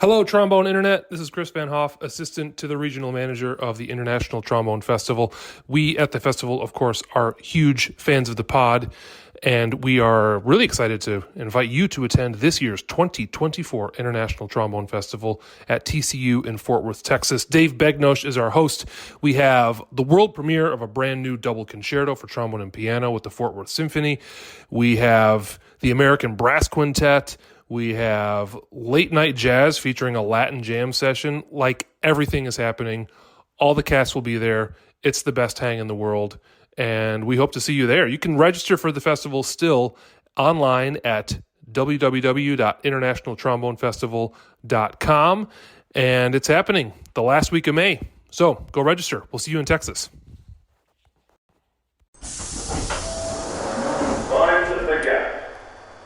Hello, Trombone Internet. This is Chris Van Hoff, assistant to the regional manager of the International Trombone Festival. We at the festival, of course, are huge fans of the pod, and we are really excited to invite you to attend this year's 2024 International Trombone Festival at TCU in Fort Worth, Texas. Dave Begnosh is our host. We have the world premiere of a brand new double concerto for trombone and piano with the Fort Worth Symphony. We have the American Brass Quintet. We have late night jazz featuring a Latin jam session. Like, everything is happening. All the cast will be there. It's the best hang in the world, and we hope to see you there. You can register for the festival still online at www.internationaltrombonefestival.com, and it's happening the last week of May. So go register. We'll see you in Texas. Mind the gap.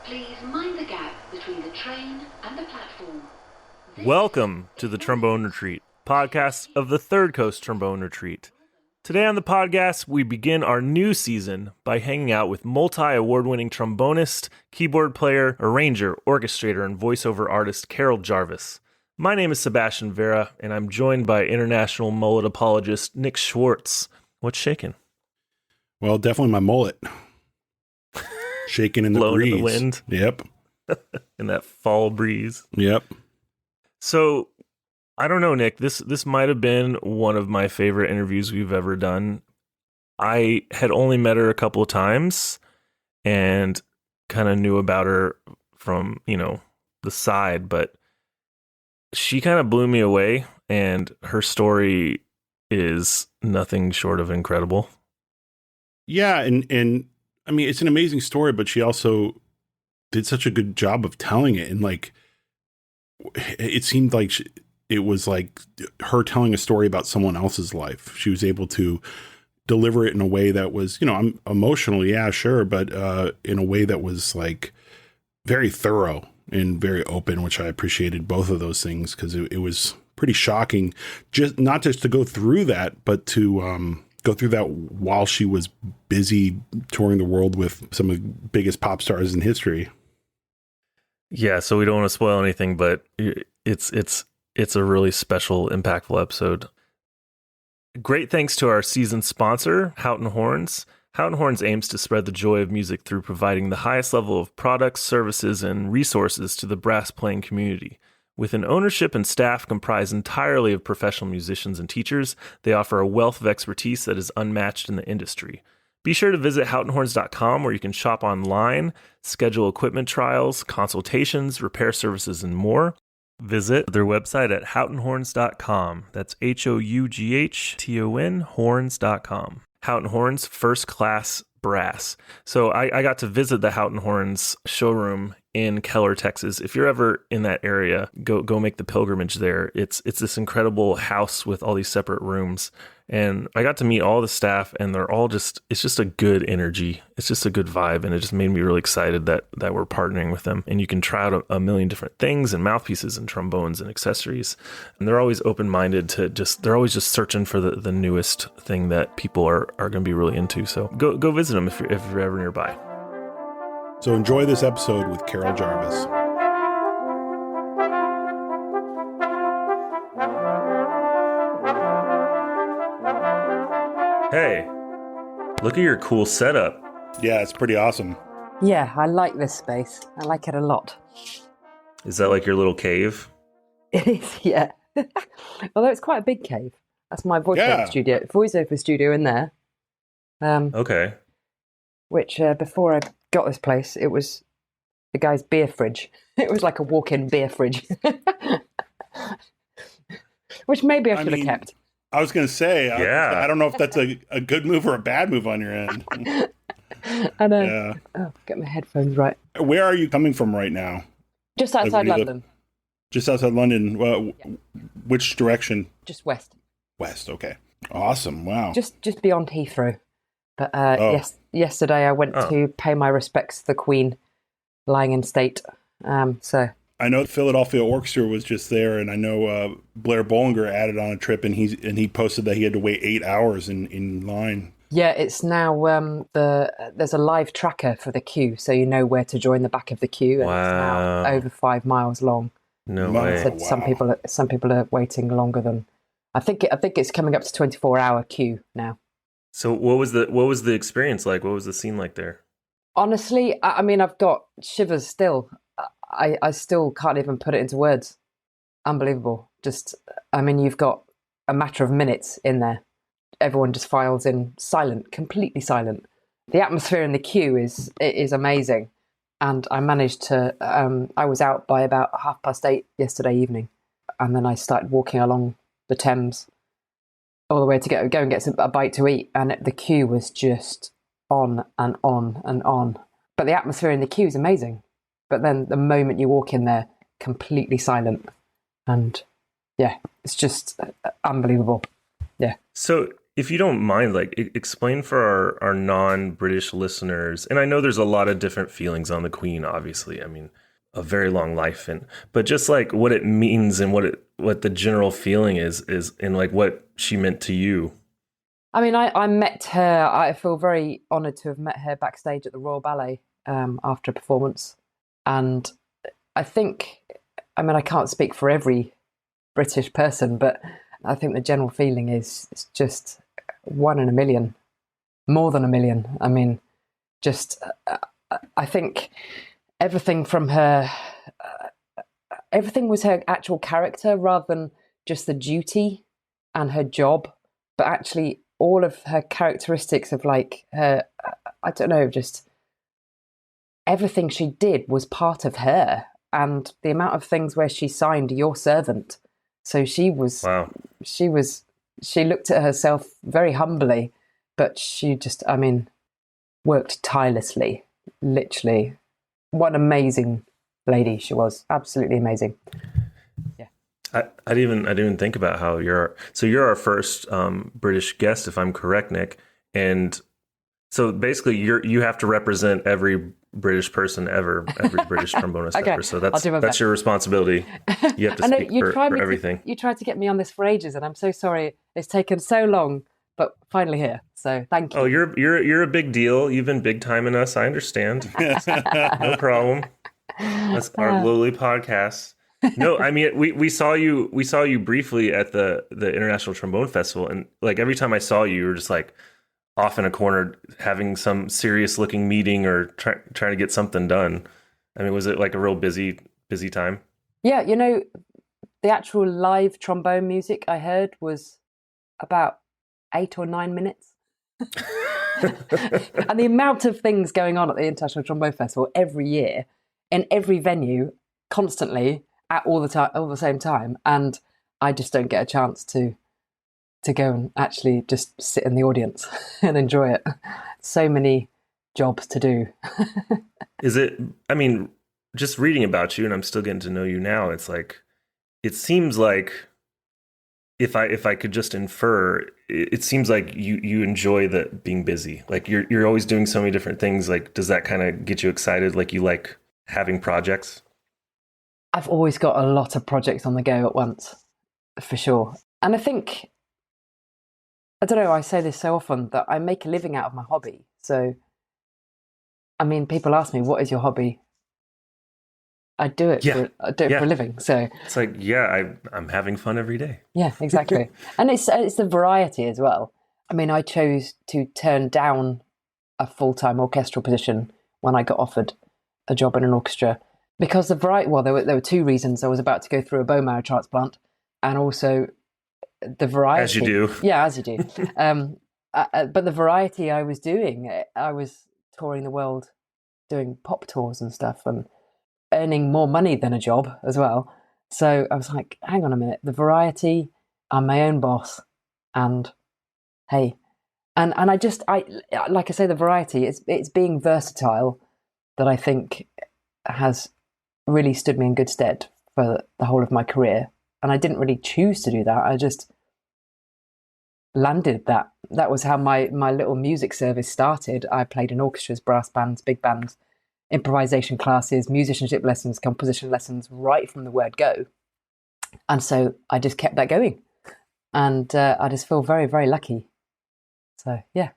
Please mind the gap between the train and the platform. Welcome to the Trombone Retreat, podcast of the Third Coast Trombone Retreat. Today on the podcast, we begin our new season by hanging out with multi-award-winning trombonist, keyboard player, arranger, orchestrator, and voiceover artist Carol Jarvis. My name is Sebastian Vera, and I'm joined by international mullet apologist Nick Schwartz. What's shaking? Well, definitely my mullet. Shaking in the Blowing breeze. in the wind. Yep. In that fall breeze. Yep. So, I don't know, Nick. This might have been one of my favorite interviews we've ever done. I had only met her a couple of times and kind of knew about her from, the side, but she kind of blew me away, and her story is nothing short of incredible. Yeah, and I mean, it's an amazing story, but she also did such a good job of telling it, and it seemed like it was like her telling a story about someone else's life. She was able to deliver it in a way that was, I'm emotional, yeah, sure, but in a way that was like very thorough and very open, which I appreciated both of those things, because it was pretty shocking, not just to go through that, but to go through that while she was busy touring the world with some of the biggest pop stars in history. Yeah, so we don't want to spoil anything, but it's a really special, impactful episode. Great thanks to our season sponsor, Houghton Horns. Houghton Horns aims to spread the joy of music through providing the highest level of products, services, and resources to the brass playing community. With an ownership and staff comprised entirely of professional musicians and teachers, they offer a wealth of expertise that is unmatched in the industry. Be sure to visit houghtonhorns.com, where you can shop online, schedule equipment trials, consultations, repair services, and more. Visit their website at houghtonhorns.com. That's HOUGHTON horns.com. Houghton Horns, first class brass. So I got to visit the Houghton Horns showroom in Keller, Texas. If you're ever in that area, go make the pilgrimage there. It's this incredible house with all these separate rooms. And I got to meet all the staff, and it's just a good energy. It's just a good vibe. And it just made me really excited that we're partnering with them. And you can try out a million different things and mouthpieces and trombones and accessories. And they're always open-minded to they're always just searching for the newest thing that people are going to be really into. So go visit them if you're ever nearby. So enjoy this episode with Carol Jarvis. Hey, look at your cool setup. Yeah, it's pretty awesome. Yeah, I like this space. I like it a lot. Is that like your little cave? It is, yeah. Although it's quite a big cave. That's my voiceover studio in there. Okay. Which before I got this place, it was the guy's beer fridge. It was like a walk-in beer fridge. Which maybe I should have kept. I was going to say, yeah. I don't know if that's a good move or a bad move on your end. I know. Yeah. Oh, get my headphones right. Where are you coming from right now? Just outside London. Just outside London. Well, Yeah. Which direction? Just west. West. Okay. Awesome. Wow. Just beyond Heathrow. But yesterday I went to pay my respects to the Queen, lying in state. So I know Philadelphia Orchestra was just there, and I know Blair Bollinger added on a trip, and he posted that he had to wait 8 hours in line. Yeah, it's now there's a live tracker for the queue, so you know where to join the back of the queue, and It's now over 5 miles long. No Wow. way. Said some people are waiting longer than. I think it's coming up to 24-hour queue now. So what was the experience like? What was the scene like there? Honestly, I mean, I've got shivers still. I still can't even put it into words. Unbelievable. Just, I mean, you've got a matter of minutes in there. Everyone just files in silent, completely silent. The atmosphere in the queue is amazing. And I managed to, I was out by about 8:30 yesterday evening. And then I started walking along the Thames all the way to go and get a bite to eat. And the queue was just on and on and on. But the atmosphere in the queue is amazing. But then the moment you walk in there, completely silent. And yeah, it's just unbelievable. Yeah. So if you don't mind, like explain for our non-British listeners, and I know there's a lot of different feelings on the Queen, obviously. I mean, a very long life, but just like what it means and what the general feeling is and like what she meant to you. I mean, I met her. I feel very honoured to have met her backstage at the Royal Ballet after a performance. And I think, I mean, I can't speak for every British person, but I think the general feeling is it's just 1 in a million, more than a million. I mean, just, I think everything from her, everything was her actual character rather than just the duty and her job, but actually all of her characteristics of like her, I don't know, just everything she did was part of her, and the amount of things where she signed "Your Servant." So she was, wow. she looked at herself very humbly, but she just, I mean, worked tirelessly, literally. What an amazing lady she was. Absolutely amazing. Yeah. I didn't even think about how you're our first British guest, if I'm correct, Nick. And so basically you have to represent every British person ever, every British trombonist Okay, ever. So I'll do my that's best. your responsibility. You have to I know speak for everything. You tried to get me on this for ages, and I'm so sorry it's taken so long, but finally here. So thank you. Oh, you're a big deal. You've been big timing us. I understand. No problem. That's our lowly podcast. No, I mean we saw you briefly at the International Trombone Festival, and like every time I saw you, you were just like off in a corner having some serious looking meeting or trying to get something done. I mean, was it like a real busy time? Yeah, you know, the actual live trombone music I heard was about 8 or 9 minutes. And the amount of things going on at the International Trombone Festival every year, in every venue, constantly, at all the same time, and I just don't get a chance to go and actually just sit in the audience and enjoy it. So many jobs to do. Is it? I mean, just reading about you, and I'm still getting to know you now. It's like, it seems like, if I could just infer, it seems like you enjoy the being busy. Like you're always doing so many different things. Like, does that kind of get you excited? Like you like having projects? I've always got a lot of projects on the go at once, for sure. And I think, I don't know, I say this so often, that I make a living out of my hobby. So, I mean, people ask me, what is your hobby? I do it for a living. So it's like, I'm having fun every day. Yeah, exactly. And it's the variety as well. I mean, I chose to turn down a full-time orchestral position when I got offered a job in an orchestra because the variety. Well, there were two reasons. I was about to go through a bone marrow transplant, and also the variety. As you do. Yeah, as you do. But the variety I was doing, I was touring the world, doing pop tours and stuff, and earning more money than a job as well. So I was like, hang on a minute, the variety, I'm my own boss, and hey, and I like I say, the variety, it's being versatile that I think has really stood me in good stead for the whole of my career. And I didn't really choose to do that. I just landed that. That was how my little music service started. I played in orchestras, brass bands, big bands, improvisation classes, musicianship lessons, composition lessons, right from the word go. And so I just kept that going. And I just feel very, very lucky. So, yeah.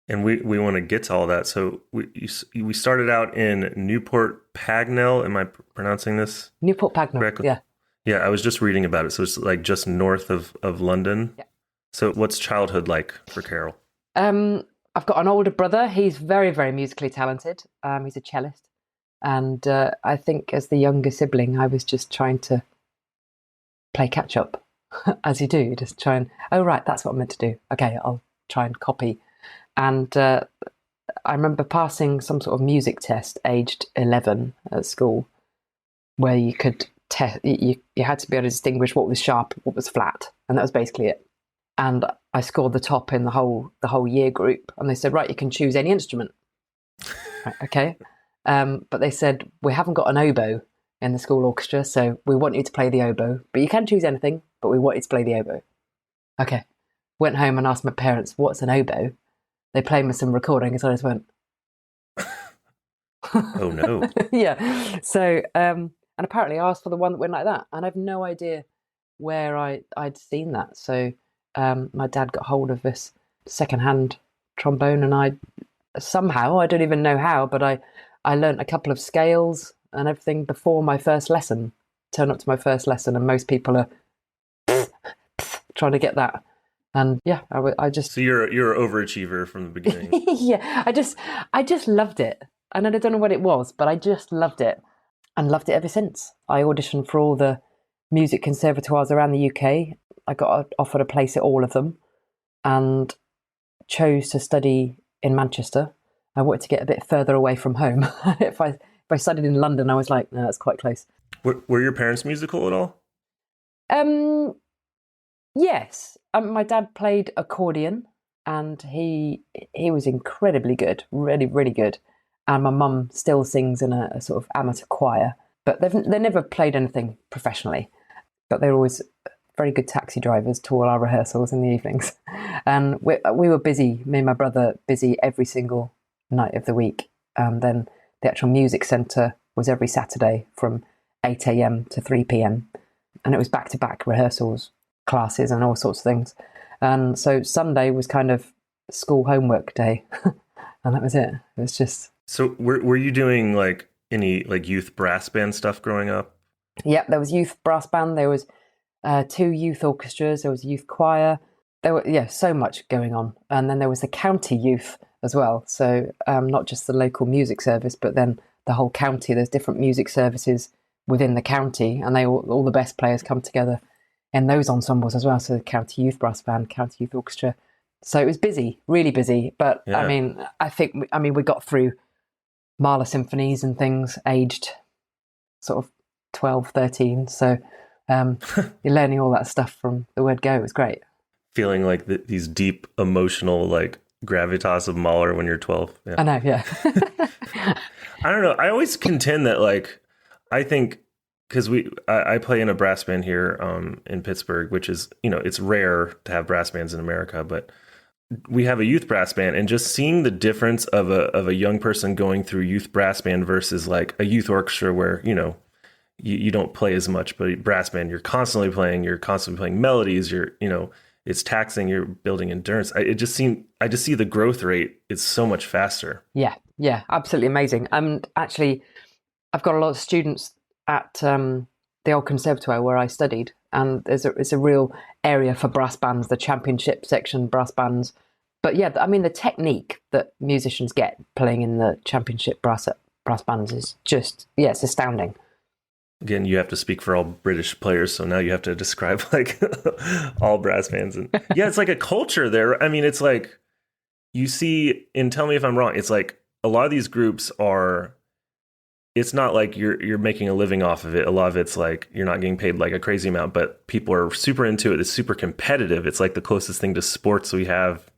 And we want to get to all that. So we started out in Newport Pagnell. Am I pronouncing this Newport Pagnell, correctly? yeah. Yeah, I was just reading about it. So it's like just north of London. Yeah. So what's childhood like for Carol? I've got an older brother. He's very, very musically talented. He's a cellist. And I think as the younger sibling, I was just trying to play catch up, as you do. Just try and, oh, right, that's what I'm meant to do. Okay, I'll try and copy. And I remember passing some sort of music test aged 11 at school, where you could you had to be able to distinguish what was sharp, what was flat, and that was basically it. And I scored the top in the whole year group. And they said, right, you can choose any instrument. Right, okay. But they said, we haven't got an oboe in the school orchestra, so we want you to play the oboe. But you can choose anything, but we want you to play the oboe. Okay. Went home and asked my parents, what's an oboe? They played me some recordings, and I just went, oh, no. Yeah. So, and apparently I asked for the one that went like that. And I've no idea where I'd seen that. So my dad got hold of this secondhand trombone, and I somehow, I don't even know how, but I learnt a couple of scales and everything before my first lesson. Turn up to my first lesson, and most people are trying to get that. And yeah, I just... So you're an overachiever from the beginning. Yeah, I just loved it. And I don't know what it was, but I just loved it, and loved it ever since. I auditioned for all the music conservatoires around the UK. I got offered a place at all of them, and chose to study in Manchester. I wanted to get a bit further away from home. If I studied in London, I was like, no, that's quite close. Were your parents musical at all? Yes. My dad played accordion, and he was incredibly good, really, really good. And my mum still sings in a sort of amateur choir, but they never played anything professionally. But they're always very good taxi drivers to all our rehearsals in the evenings. And we were busy, me and my brother, busy every single night of the week. And then the actual music centre was every Saturday from 8 a.m. to 3 p.m. And it was back-to-back rehearsals, classes and all sorts of things. And so Sunday was kind of school homework day. And that was it. It was just... So were you doing like any like youth brass band stuff growing up? Yeah, there was youth brass band. There was 2 youth orchestras. There was a youth choir. There were, so much going on. And then there was the county youth as well. So not just the local music service, but then the whole county. There's different music services within the county, and they all the best players come together in those ensembles as well. So the county youth brass band, county youth orchestra. So it was busy, really busy. But yeah. I mean, we got through Mahler symphonies and things aged sort of 12, 13. So you're learning all that stuff from the word go. It was great. Feeling like these deep emotional like gravitas of Mahler when you're 12. Yeah. I know, yeah. I don't know. I always contend that like, I think because I play in a brass band here in Pittsburgh, which is, it's rare to have brass bands in America, but we have a youth brass band, and just seeing the difference of a young person going through youth brass band versus like a youth orchestra where, you don't play as much, but brass band, you're constantly playing melodies, it's taxing, you're building endurance. I just see the growth rate is so much faster. Yeah, absolutely amazing. Actually, I've got a lot of students at the old conservatoire where I studied, and it's a real area for brass bands, the championship section brass bands. But yeah, I mean, the technique that musicians get playing in the championship brass bands is just, it's astounding. Again, you have to speak for all British players, so now you have to describe like all brass bands. And yeah, it's like a culture there. I mean, it's like you see, and tell me if I'm wrong, it's like a lot of these groups are, it's not like you're making a living off of it. A lot of it's like you're not getting paid like a crazy amount, but people are super into it. It's super competitive. It's like the closest thing to sports we have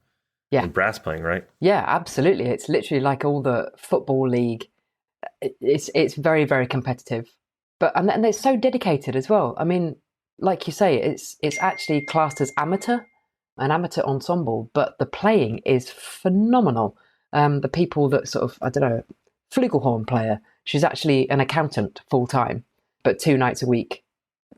in brass playing, right? Yeah, absolutely. It's literally like all the football league. It's very, very competitive. But and they're so dedicated as well. I mean, like you say, it's actually classed as an amateur ensemble, but the playing is phenomenal. The people that sort of, I don't know, flugelhorn player, she's actually an accountant full time, but 2 nights a week,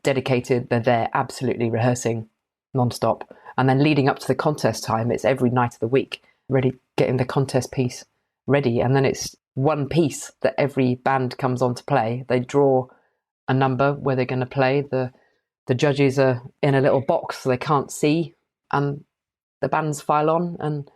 dedicated. They're there absolutely rehearsing nonstop. And then leading up to the contest time, it's every night of the week. ready, getting the contest piece ready. And then it's one piece that every band comes on to play. They draw a number where they're going to play. The judges are in a little box so they can't see, and the bands file on and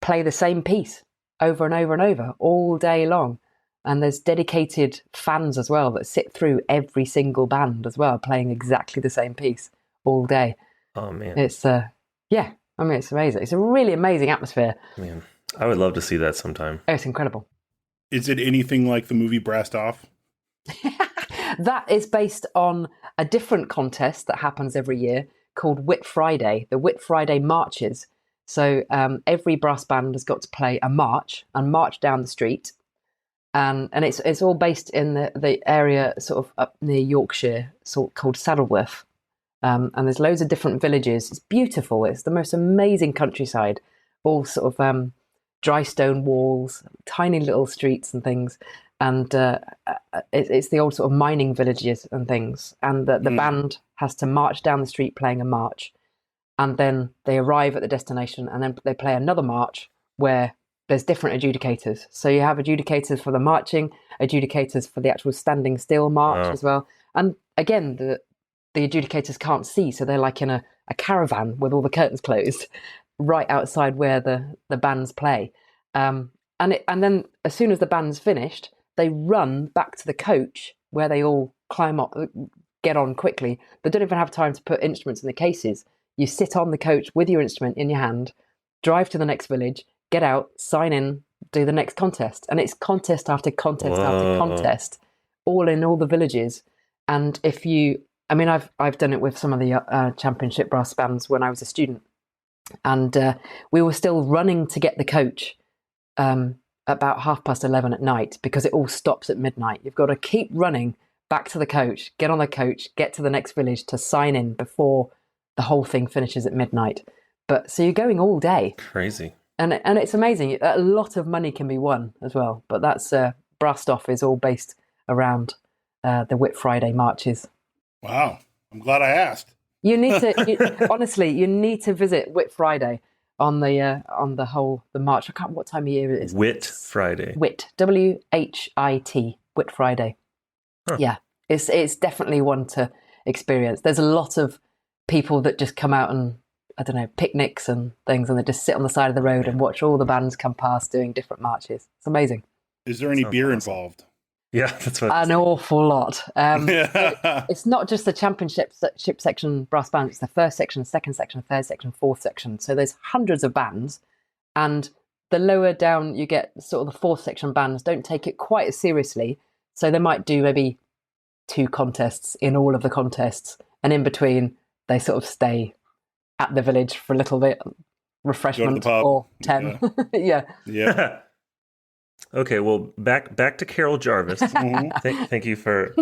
play the same piece over and over and over all day long. And there's dedicated fans as well that sit through every single band as well, playing exactly the same piece all day. Oh man, it's it's amazing. It's a really amazing atmosphere. Man, I would love to see that sometime. Oh, it's incredible. Is it anything like the movie Brassed Off? That is based on a different contest that happens every year called Whit Friday, the Whit Friday marches. So every brass band has got to play a march and march down the street. And it's all based in the area sort of up near Yorkshire, called Saddleworth. And there's loads of different villages. It's beautiful. It's the most amazing countryside, all sort of dry stone walls, tiny little streets and things. And it's the old sort of mining villages and things. And the band has to march down the street playing a march. And then they arrive at the destination, and then they play another march where there's different adjudicators. So you have adjudicators for the marching, adjudicators for the actual standing still march as well. And again, the adjudicators can't see, so they're like in a caravan with all the curtains closed right outside where the bands play. And then as soon as the band's finished, they run back to the coach where they all climb up, get on quickly. They don't even have time to put instruments in the cases. You sit on the coach with your instrument in your hand, drive to the next village, get out, sign in, do the next contest. And it's contest after contest after contest, all in all the villages. And I've done it with some of the championship brass bands when I was a student. And we were still running to get the coach about 11:30 at night, because it all stops at midnight. You've got to keep running back to the coach, get on the coach, get to the next village to sign in before the whole thing finishes at midnight. But so you're going all day. Crazy. And it's amazing. A lot of money can be won as well. But that's Brassed Off is all based around the Whit Friday marches. Wow. I'm glad I asked. You need to, honestly, you need to visit Whit Friday on the march. I can't remember what time of year it is. Whit Friday. Whit, WHIT, Whit Friday. Huh. Yeah, it's definitely one to experience. There's a lot of people that just come out and, I don't know, picnics and things, and they just sit on the side of the road and watch all the bands come past doing different marches. It's amazing. Is there any beer involved? Yeah, that's what an awful lot. It's not just the championship section brass band. It's the first section, second section, third section, fourth section. So there's hundreds of bands, and the lower down you get, sort of the fourth section bands don't take it quite as seriously. So they might do maybe 2 contests in all of the contests, and in between they sort of stay at the village for a little bit, refreshment or 10. Yeah. Yeah. Okay, well, back to Carol Jarvis. Thank you for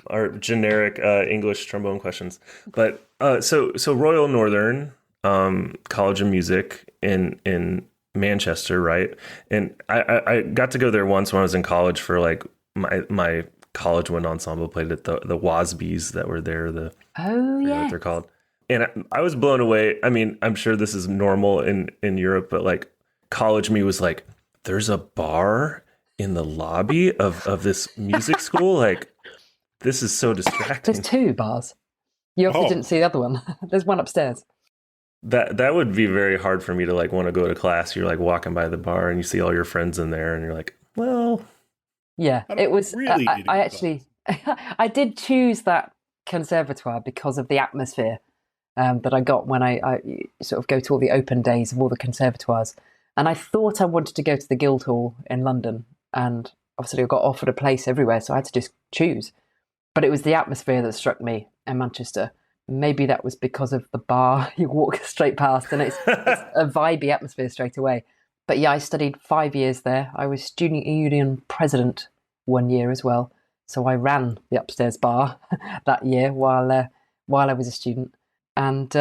our generic English trombone questions. But so Royal Northern College of Music in Manchester, right? And I got to go there once when I was in college for like my college wind ensemble played at the Wasbies that were there. What they're called. And I was blown away. I mean, I'm sure this is normal in Europe, but like college me was like, there's a bar in the lobby of this music school. Like, this is so distracting. There's 2 bars. You obviously didn't see the other one. There's one upstairs. That would be very hard for me to like want to go to class. You're like walking by the bar and you see all your friends in there and you're like, well, yeah, it was. Really I actually, I did choose that conservatoire because of the atmosphere that I got when I sort of go to all the open days of all the conservatoires. And I thought I wanted to go to the Guildhall in London, and obviously I got offered a place everywhere, so I had to just choose. But it was the atmosphere that struck me in Manchester. Maybe that was because of the bar you walk straight past, and it's a vibey atmosphere straight away. But yeah, I studied 5 years there. I was student union president 1 year as well, so I ran the upstairs bar that year while I was a student. And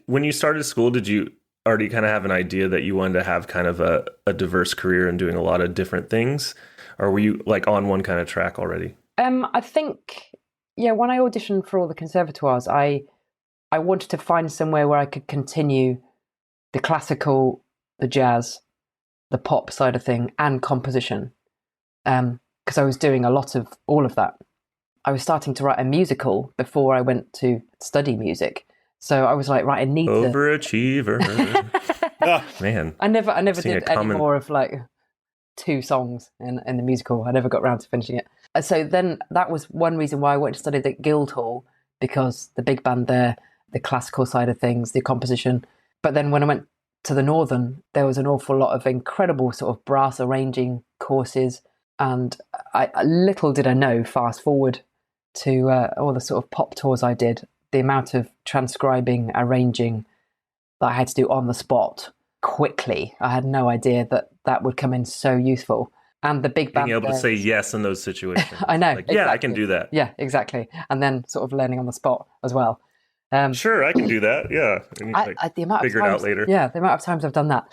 when you started school, did you already kind of have an idea that you wanted to have kind of a diverse career and doing a lot of different things, or were you like on one kind of track already? I think, yeah, when I auditioned for all the conservatoires, I wanted to find somewhere where I could continue the classical the jazz, the pop side of thing, and composition, because I was doing a lot of all of that. I was starting to write a musical before I went to study music. So I was like, right, I need Overachiever. Man. I never Seeing did any more of like 2 songs in the musical. I never got around to finishing it. So then that was one reason why I went to study at Guildhall, because the big band there, the classical side of things, the composition. But then when I went to the Northern, there was an awful lot of incredible sort of brass arranging courses. And little did I know, fast forward to all the sort of pop tours I did, the amount of transcribing, arranging that I had to do on the spot quickly. I had no idea that would come in so useful. And the big band, being able to say yes in those situations. I know. Like, exactly. Yeah, I can do that. Yeah, exactly. And then sort of learning on the spot as well. Sure, I can do that. Yeah. And the amount figure of times, it out later. Yeah, the amount of times I've done that.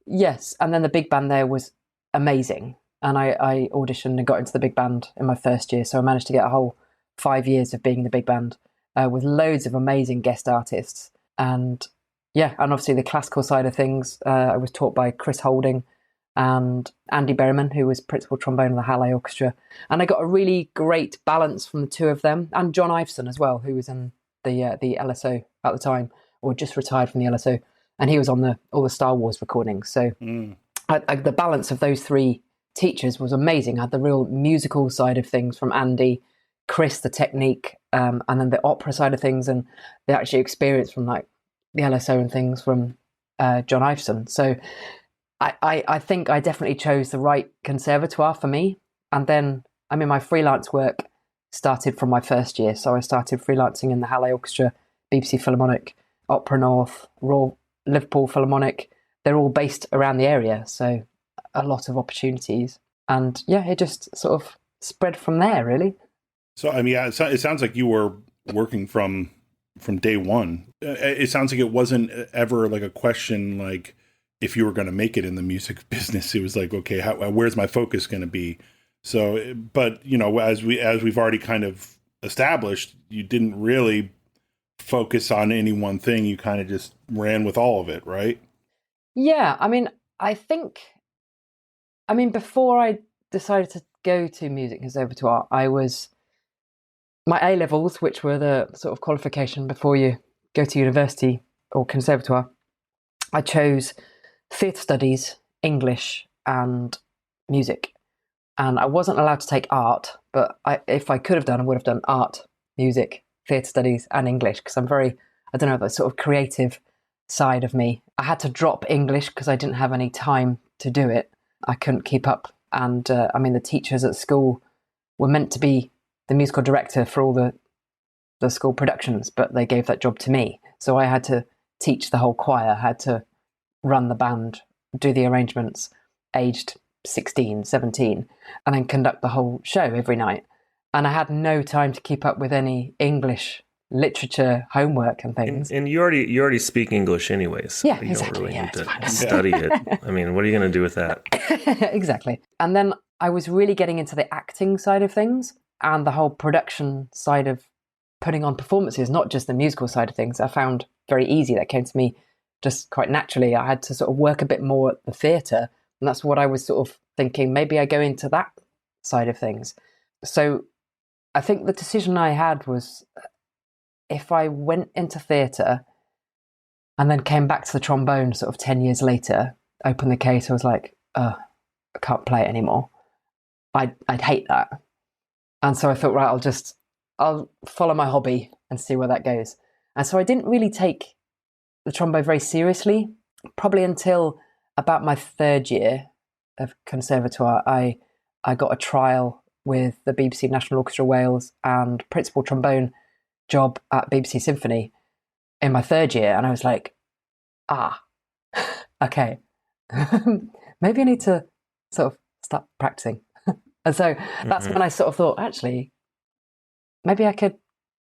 Yes. And then the big band there was amazing. And I auditioned and got into the big band in my first year. So I managed to get a whole 5 years of being in the big band with loads of amazing guest artists. And yeah, and obviously the classical side of things, I was taught by Chris Holding and Andy Berryman, who was principal trombone of the Halle Orchestra. And I got a really great balance from the 2 of them, and John Iveson as well, who was in the LSO at the time, or just retired from the LSO, and he was on all the Star Wars recordings. So the balance of those 3 teachers was amazing. I had the real musical side of things from Andy, Chris, the technique, and then the opera side of things, and the actual experience from like the LSO and things from John Iveson. So I think I definitely chose the right conservatoire for me. And then, I mean, my freelance work started from my first year. So I started freelancing in the Halle Orchestra, BBC Philharmonic, Opera North, Royal Liverpool Philharmonic. They're all based around the area. So a lot of opportunities. And yeah, it just sort of spread from there, really. So, I mean, it sounds like you were working from day one. It sounds like it wasn't ever like a question like if you were going to make it in the music business. It was like, okay, where's my focus going to be? So, but you know, as we've already kind of established, you didn't really focus on any one thing. You kind of just ran with all of it, right? Yeah, I mean, before I decided to go to music conservatoire, my A-levels, which were the sort of qualification before you go to university or conservatoire, I chose theatre studies, English, and music. And I wasn't allowed to take art, but if I could have done, I would have done art, music, theatre studies, and English, because I'm very, I don't know, that sort of creative side of me. I had to drop English because I didn't have any time to do it. I couldn't keep up. And the teachers at school were meant to be the musical director for all the school productions, but they gave that job to me. So I had to teach the whole choir, had to run the band, do the arrangements, aged 16, 17, and then conduct the whole show every night. And I had no time to keep up with any English literature homework and things. And you already speak English anyways. So yeah, you exactly. don't really need to study it. I mean, what are you going to do with that? Exactly. And then I was really getting into the acting side of things and the whole production side of putting on performances, not just the musical side of things. I found very easy. That came to me just quite naturally. I had to sort of work a bit more at the theatre, and that's what I was sort of thinking, maybe I go into that side of things. So I think the decision I had was, if I went into theatre and then came back to the trombone sort of 10 years later, opened the case, I was like, I can't play it anymore. I'd hate that. And so I thought, right, I'll follow my hobby and see where that goes. And so I didn't really take the trombone very seriously, probably until about my 3rd year of conservatoire. I got a trial with the BBC National Orchestra Wales and principal trombone job at BBC Symphony in my 3rd year. And I was like, okay, maybe I need to sort of start practicing. And so that's when I sort of thought, actually, maybe I could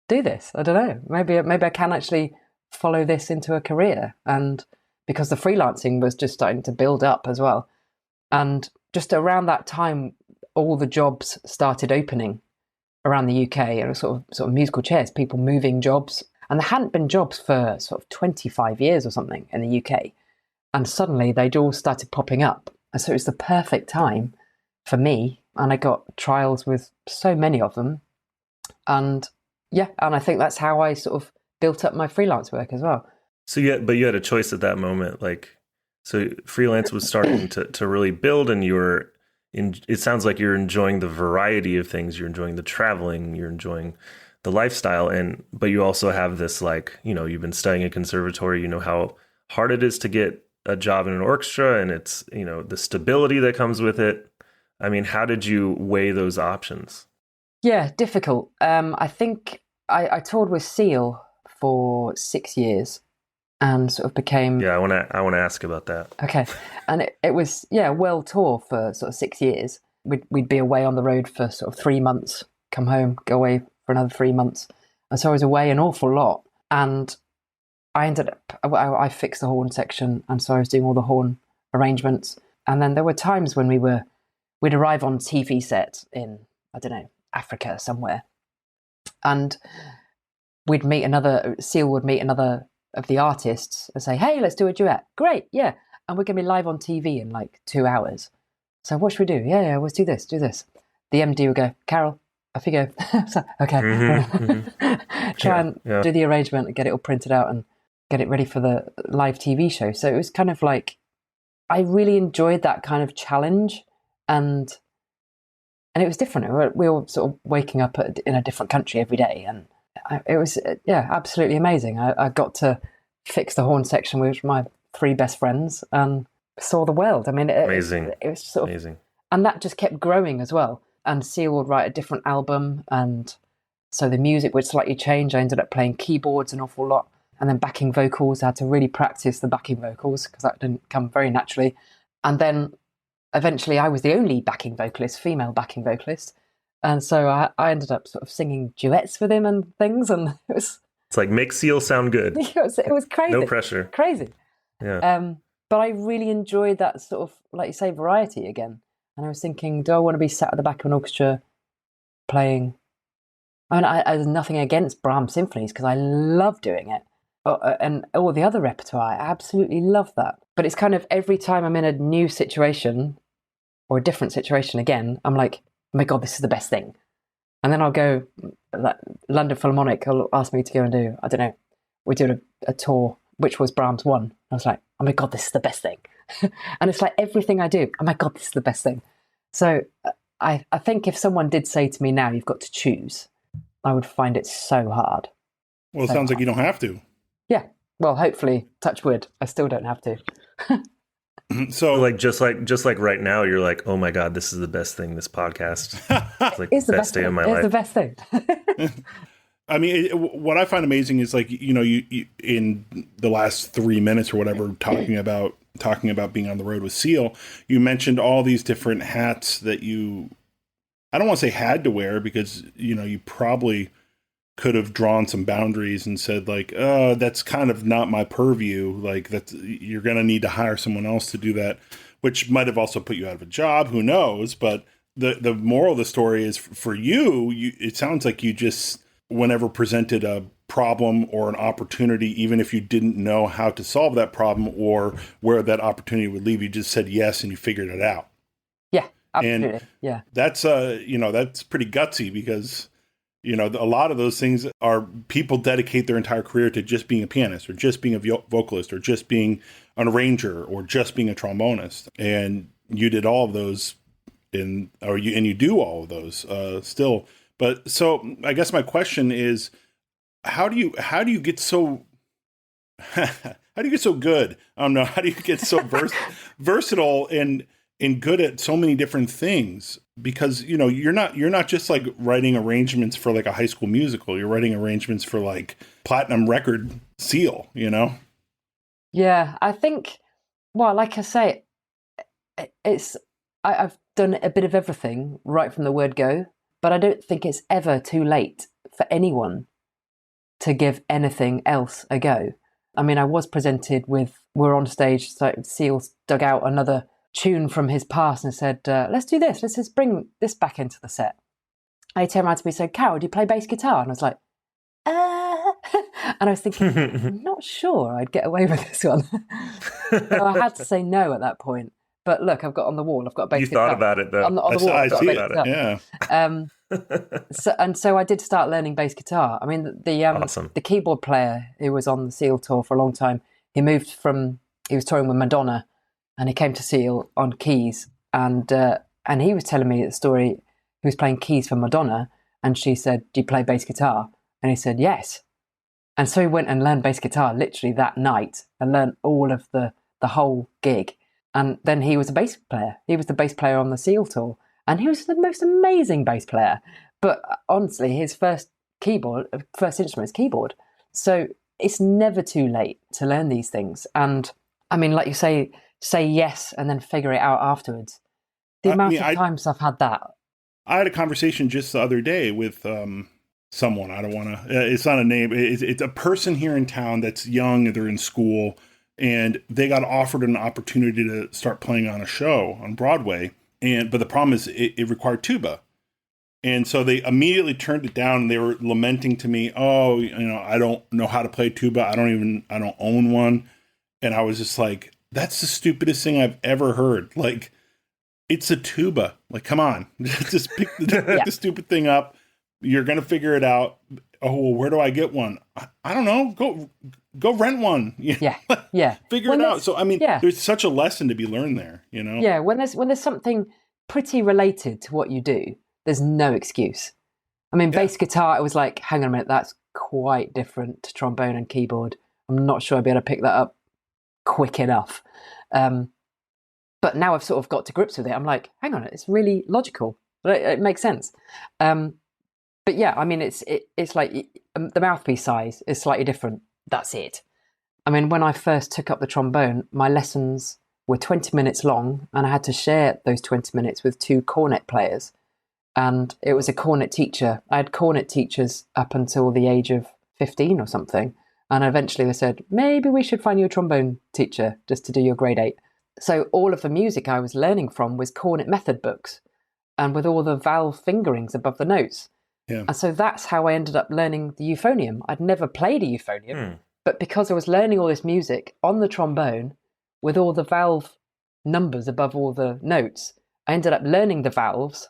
do this. I don't know. Maybe I can actually follow this into a career. And because the freelancing was just starting to build up as well. And just around that time, all the jobs started opening around the UK, and it was sort of musical chairs, people moving jobs. And there hadn't been jobs for sort of 25 years or something in the UK. And suddenly they'd all started popping up. And so it was the perfect time for me. And I got trials with so many of them. And and I think that's how I sort of built up my freelance work as well. So but you had a choice at that moment. Like, so freelance was starting to really build, and it sounds like you're enjoying the variety of things. You're enjoying the traveling, you're enjoying the lifestyle. But you also have this, like, you've been studying at conservatory, how hard it is to get a job in an orchestra, and it's, the stability that comes with it. I mean, how did you weigh those options? Yeah, difficult. I think I toured with Seal for 6 years and sort of became... Yeah, I want to ask about that. Okay. And it was, a world tour for sort of 6 years. We'd be away on the road for sort of 3 months, come home, go away for another 3 months. And so I was away an awful lot. And I ended up, I fixed the horn section, and so I was doing all the horn arrangements. And then there were times when we'd arrive on TV set in, I don't know, Africa somewhere, and Seal would meet another of the artists and say, hey, let's do a duet. Great, yeah. And we're going to be live on TV in like 2 hours. So what should we do? Yeah, let's do this. The MD would go, Carol, off you go. So, okay. Try and do the arrangement and get it all printed out and get it ready for the live TV show. So it was kind of like, I really enjoyed that kind of challenge, and it was different. We were sort of waking up in a different country every day, and it was, absolutely amazing. I got to fix the horn section with my 3 best friends and saw the world. I mean, amazing. It was sort of amazing. And that just kept growing as well. And Seal would write a different album, and so the music would slightly change. I ended up playing keyboards an awful lot, and then backing vocals. I had to really practice the backing vocals because that didn't come very naturally. And then eventually I was the only female backing vocalist. And so I ended up sort of singing duets with him and things. And it's like, make Seal sound good. It was crazy. No pressure. Crazy. Yeah. But I really enjoyed that sort of, like you say, variety again. And I was thinking, do I want to be sat at the back of an orchestra playing? I mean, I there's nothing against Brahms symphonies because I love doing it. And all the other repertoire, I absolutely love that. But it's kind of every time I'm in a new situation or a different situation again, I'm like, oh my God, this is the best thing. And then I'll go, like, London Philharmonic will ask me to go and do, I don't know, we did a tour, which was Brahms 1. I was like, oh my God, this is the best thing. And it's like everything I do, oh my God, this is the best thing. So I think if someone did say to me now, you've got to choose, I would find it so hard. Well, it sounds like you don't have to. Yeah. Well, hopefully, touch wood, I still don't have to. So, like just like right now, you're like, oh my God, this is the best thing. This podcast, it's like the best day of my life. It's the best thing. I mean, what I find amazing is, like, you in the last 3 minutes or whatever, talking about being on the road with Seal, you mentioned all these different hats that I don't want to say had to wear, because, you probably could have drawn some boundaries and said, like, that's kind of not my purview. Like, you're going to need to hire someone else to do that, which might have also put you out of a job. Who knows? But the moral of the story is, for you, it sounds like you just, whenever presented a problem or an opportunity, even if you didn't know how to solve that problem or where that opportunity would lead, you just said yes and you figured it out. Yeah, absolutely. And yeah, that's that's pretty gutsy, because a lot of those things are, people dedicate their entire career to just being a pianist or just being a vocalist or just being an arranger or just being a trombonist, and you did all of those you do all of those still. But so I guess my question is, how do you get so how do you get so good? No, how do you get so versatile and good at so many different things? Because you're not just like writing arrangements for like a High School Musical. You're writing arrangements for like platinum record Seal. Yeah, I think. Well, like I say, I've done a bit of everything right from the word go. But I don't think it's ever too late for anyone to give anything else a go. I mean, I was presented with, we're on stage, so Seal's dug out another tune from his past and said, let's do this. Let's just bring this back into the set. And he turned around to me and said, Carol, do you play bass guitar? And I was like, And I was thinking, I'm not sure I'd get away with this one. So I had to say no at that point. But look, I've got on the wall, I've got a bass guitar. You thought about it, though. On the wall, I I've got see a bass it. guitar. Yeah. So I did start learning bass guitar. I mean, Awesome. the keyboard player who was on the Seal tour for a long time, he was touring with Madonna, and he came to Seal on keys, and he was telling me the story. He was playing keys for Madonna, and she said, "Do you play bass guitar?" And he said, "Yes." And so he went and learned bass guitar literally that night and learned all of the whole gig. And then he was a bass player. He was the bass player on the Seal tour. And he was the most amazing bass player. But honestly, his first instrument is keyboard. So it's never too late to learn these things. And I mean, like you say yes and then figure it out afterwards. The amount of times I've had that. I had a conversation just the other day with someone. I don't want to, it's not a name. It's a person here in town that's young. They're in school and they got offered an opportunity to start playing on a show on Broadway. But the problem is it required tuba. And so they immediately turned it down and they were lamenting to me, "Oh, I don't know how to play tuba. I don't own one." And I was just like, that's the stupidest thing I've ever heard. Like, it's a tuba. Like, come on, just pick the stupid thing up. You're going to figure it out. Oh, well, where do I get one? I don't know. Go rent one. Yeah. Figure it out. So, I mean, there's such a lesson to be learned there, Yeah. When there's something pretty related to what you do, there's no excuse. I mean, bass guitar, it was like, hang on a minute, that's quite different to trombone and keyboard. I'm not sure I'd be able to pick that up quick enough. But now I've sort of got to grips with it. I'm like, hang on, it's really logical. It makes sense. But yeah, I mean, it's like the mouthpiece size is slightly different. That's it. I mean, when I first took up the trombone, my lessons were 20 minutes long, and I had to share those 20 minutes with 2 cornet players. And it was a cornet teacher. I had cornet teachers up until the age of 15 or something. And eventually they said, maybe we should find you a trombone teacher just to do your grade 8. So all of the music I was learning from was cornet method books and with all the valve fingerings above the notes. Yeah. And so that's how I ended up learning the euphonium. I'd never played a euphonium, but because I was learning all this music on the trombone with all the valve numbers above all the notes, I ended up learning the valves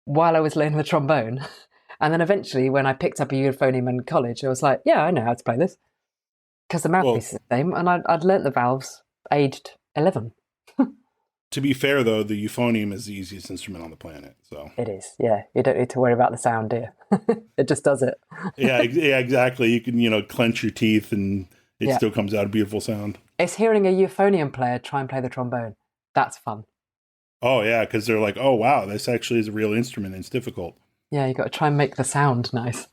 while I was learning the trombone. And then eventually when I picked up a euphonium in college, I was like, yeah, I know how to play this. Because the mouthpiece is the same. And I'd learnt the valves aged 11. To be fair, though, the euphonium is the easiest instrument on the planet. So it is, yeah. You don't need to worry about the sound, do you? It just does it. yeah, exactly. You can, clench your teeth and it still comes out a beautiful sound. It's hearing a euphonium player try and play the trombone. That's fun. Oh, yeah, because they're like, oh, wow, this actually is a real instrument and it's difficult. Yeah, you got to try and make the sound nice.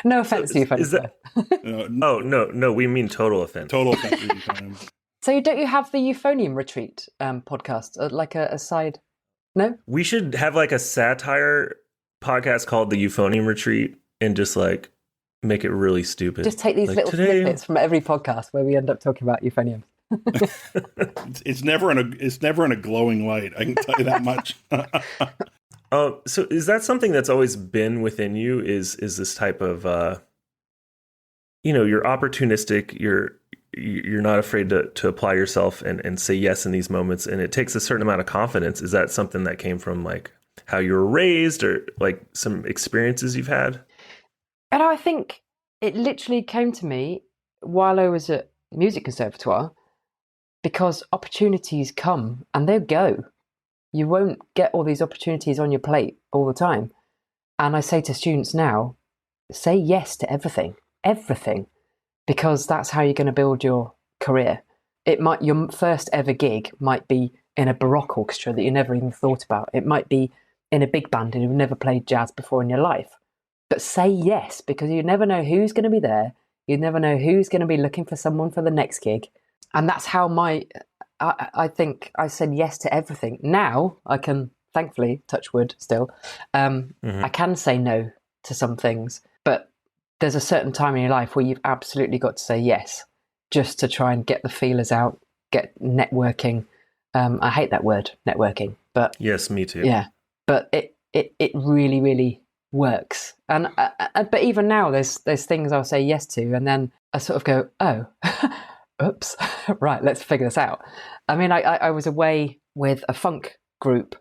No offense to you, folks. No, we mean total offense. Total offense. So don't you have the Euphonium Retreat podcast, like a side? No? We should have like a satire podcast called the Euphonium Retreat and just like make it really stupid. Just take these little snippets from every podcast where we end up talking about euphoniums. It's never in a glowing light. I can tell you that much. So is that something that's always been within you? Is this type of, you're opportunistic, you're not afraid to apply yourself and say yes in these moments, and it takes a certain amount of confidence. Is that something that came from like how you were raised or like some experiences you've had? And I think it literally came to me while I was at music conservatoire, because opportunities come and they'll go. You won't get all these opportunities on your plate all the time. And I say to students now, say yes to everything, because that's how you're going to build your career. Your first ever gig might be in a Baroque orchestra that you never even thought about. It might be in a big band and you've never played jazz before in your life. But say yes, because you never know who's going to be there. You never know who's going to be looking for someone for the next gig. And that's how I think I said yes to everything. Now I can, thankfully, touch wood still, I can say no to some things, but there's a certain time in your life where you've absolutely got to say yes, just to try and get the feelers out, get networking. I hate that word, networking, but yes, me too. Yeah, but it really, really works. And but even now, there's things I'll say yes to, and then I sort of go, oh, oops, right, let's figure this out. I mean, I was away with a funk group,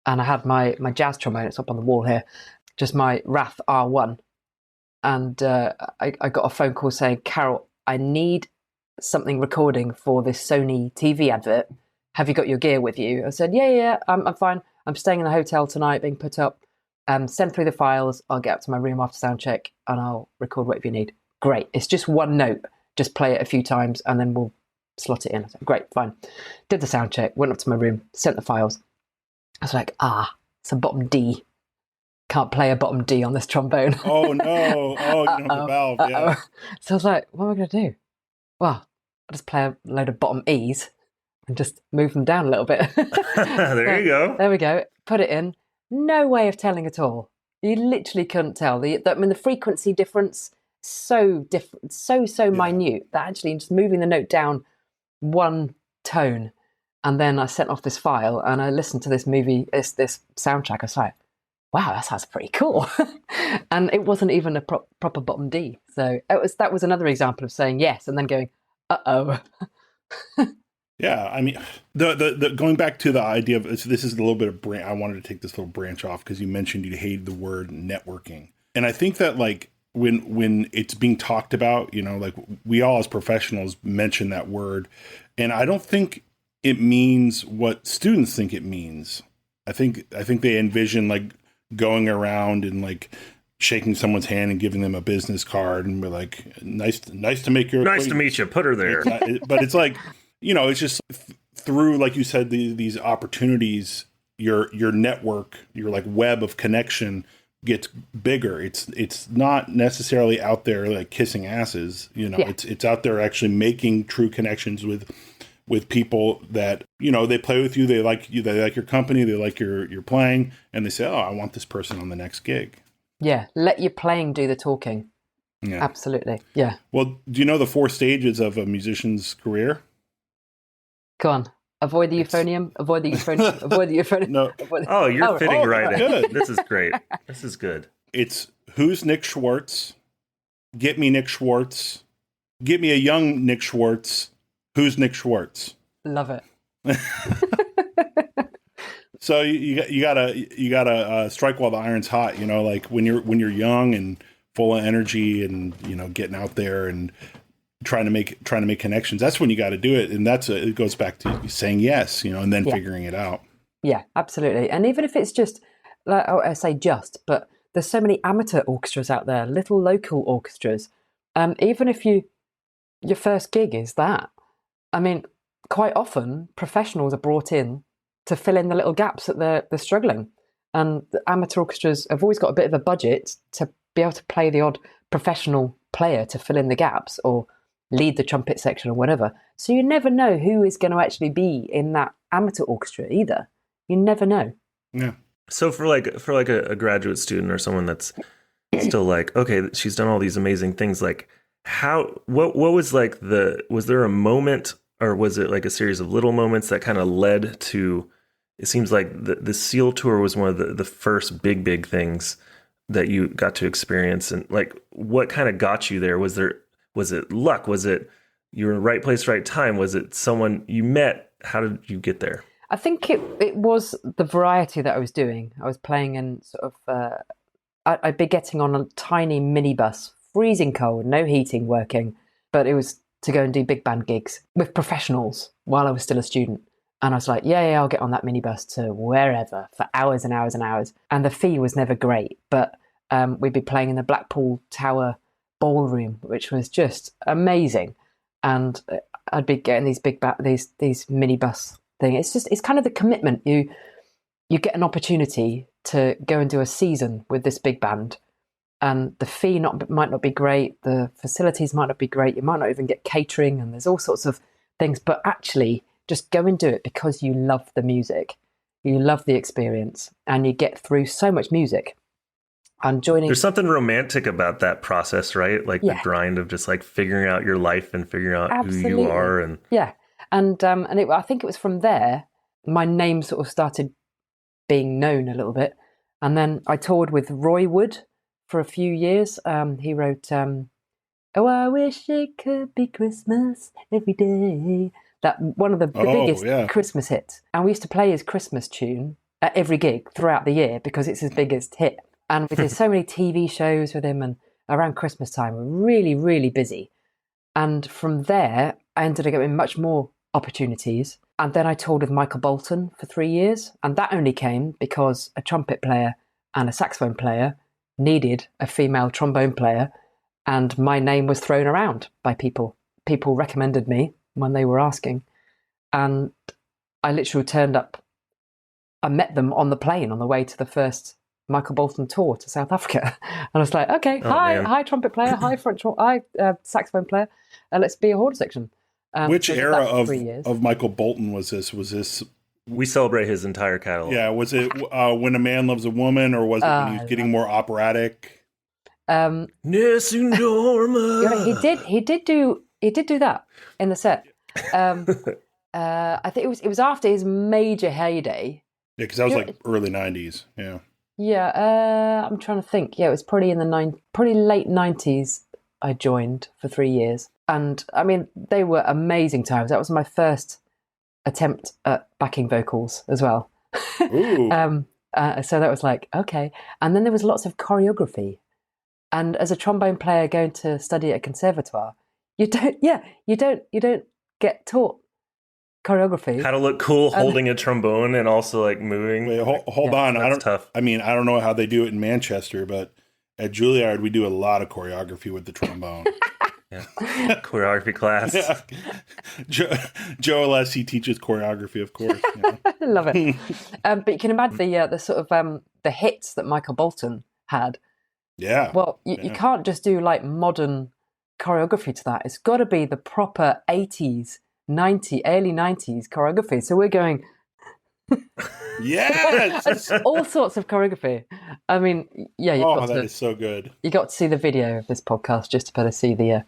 and I had my jazz trombone. It's up on the wall here, just my Rath R1, and I got a phone call saying, Carol, I need something recording for this Sony TV advert. Have you got your gear with you? I said, yeah, I'm fine. I'm staying in a hotel tonight, being put up. Send through the files. I'll get up to my room after sound check and I'll record whatever you need. Great. It's just one note. Just play it a few times and then we'll slot it in. I said, great, fine. Did the sound check, went up to my room, sent the files. I was like, it's a bottom D. Can't play a bottom D on this trombone. Oh, no. Oh, you don't have the valve. Yeah. So I was like, what am I going to do? Well, I'll just play a load of bottom E's and just move them down a little bit. There you go. There we go. Put it in. No way of telling at all. You literally couldn't tell. The frequency difference, so different, so minute that actually just moving the note down one tone, and then I sent off this file and I listened to this movie, this soundtrack. I was like, wow, that sounds pretty cool. And it wasn't even a proper bottom D. So that was another example of saying yes and then going, uh-oh. Yeah, I mean, the going back to the idea of this is a little bit of I wanted to take this little branch off because you mentioned you hated the word networking, and I think that like when it's being talked about, you know, like we all as professionals mention that word, and I don't think it means what students think it means. I think they envision like going around and like shaking someone's hand and giving them a business card and we're like, nice to make your nice to meet you. Put her there. But it's like, you know, it's just through, like you said, these opportunities, your network, your like web of connection gets bigger. It's not necessarily out there like kissing asses, you know. Yeah. It's out there actually making true connections with people that, you know, they play with you, they like you, they like your company, they like your playing, and they say, oh, I want this person on the next gig. Yeah, let your playing do the talking. Yeah, absolutely. Yeah. Well, do you know the 4 stages of a musician's career? Go on. Avoid the euphonium. Avoid the euphonium. Avoid the euphonium. No. Oh, you're fitting right in. This is great. This is good. It's who's Nick Schwartz? Get me Nick Schwartz. Get me a young Nick Schwartz. Who's Nick Schwartz? Love it. So you gotta strike while the iron's hot. You know, like when you're young and full of energy and, you know, getting out there and trying to make connections. That's when you got to do it, and it goes back to saying yes, you know, and then figuring it out. Yeah, absolutely. And even if it's just, like I say, but there's so many amateur orchestras out there, little local orchestras. Even if your first gig is that, I mean, quite often professionals are brought in to fill in the little gaps that they're struggling, and the amateur orchestras have always got a bit of a budget to be able to play the odd professional player to fill in the gaps or lead the trumpet section or whatever. So you never know who is going to actually be in that amateur orchestra either. You never know. Yeah. So for a graduate student or someone that's still like, okay, she's done all these amazing things. Like what was like was there a moment, or was it like a series of little moments that kind of led to, it seems like the Seal tour was one of the first big things that you got to experience. And like, what kind of got you there? Was it luck? Was it you were in the right place, right time? Was it someone you met? How did you get there? I think it was the variety that I was doing. I was playing in sort of, I'd be getting on a tiny minibus, freezing cold, no heating working, but it was to go and do big band gigs with professionals while I was still a student. And I was like, yeah, I'll get on that minibus to wherever for hours and hours and hours. And the fee was never great, but we'd be playing in the Blackpool Tower ballroom, which was just amazing. And I'd be getting these these minibus thing. It's kind of the commitment. You get an opportunity to go and do a season with this big band, and the fee might not be great, the facilities might not be great, you might not even get catering, and there's all sorts of things, but actually just go and do it because you love the music, you love the experience, and you get through so much music. And there's something romantic about that process, right? Like the grind of just like figuring out your life and figuring out who you are. And I think it was from there my name sort of started being known a little bit, And then I toured with Roy Wood for a few years. He wrote, "Oh, I wish it could be Christmas every day." That one of the biggest Christmas hits. And we used to play his Christmas tune at every gig throughout the year because it's his biggest hit. And we did so many TV shows with him, and around Christmas time, we're really, really busy. And from there, I ended up getting much more opportunities. And then I toured with Michael Bolton for 3 years. And that only came because a trumpet player and a saxophone player needed a female trombone player. And my name was thrown around by people. People recommended me when they were asking. And I literally turned up. I met them on the plane on the way to the first Michael Bolton tour to South Africa. And I was like, okay, hi trumpet player, hi saxophone player. Let's be a horn section. Which era of Michael Bolton was this? Was this... We celebrate his entire catalog. Yeah, was it When a Man Loves a Woman, or was it when he was getting more operatic? Nessun Dorma. He did do that in the set. I think it was after his major heyday. Yeah, because that was like early 90s. Yeah. Yeah, I'm trying to think. Yeah, it was probably in the probably late 90s. I joined for 3 years, and I mean they were amazing times. That was my first attempt at backing vocals as well. Ooh. So that was like okay, and then there was lots of choreography. And as a trombone player going to study at a conservatoire, you don't get taught choreography. How to look cool holding a trombone and also like moving. Wait, hold on. That's tough. I mean, I don't know how they do it in Manchester, but at Juilliard we do a lot of choreography with the trombone. Yeah. Choreography class. Yeah. Joe Alessi teaches choreography, of course. Yeah. I love it. But you can imagine the sort of the hits that Michael Bolton had. Yeah. Well, you can't just do like modern choreography to that. It's got to be the proper 80s, early 90s choreography. So we're going... Yes! all sorts of choreography. I mean, yeah. That is so good. You got to see the video of this podcast just to better see the...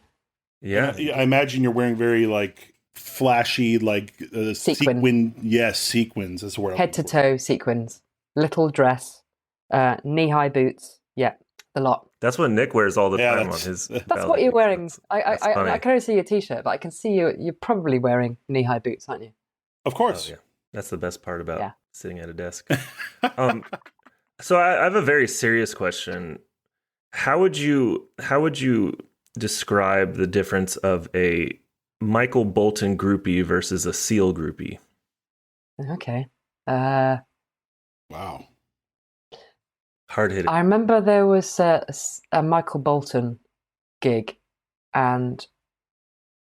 Yeah. I imagine you're wearing very like flashy, like sequins. Yes, sequins. That's the word. Head to toe sequins. Little dress, knee-high boots. Yeah. A lot. That's what Nick wears all the time on his. That's what you're wearing. I can only see your t-shirt, but I can see you're probably wearing knee-high boots, aren't you? Of course. Oh, yeah. That's the best part about sitting at a desk. So I have a very serious question. How would you describe the difference of a Michael Bolton groupie versus a Seal groupie? Okay. Wow. Hard hitting. I remember there was a Michael Bolton gig, and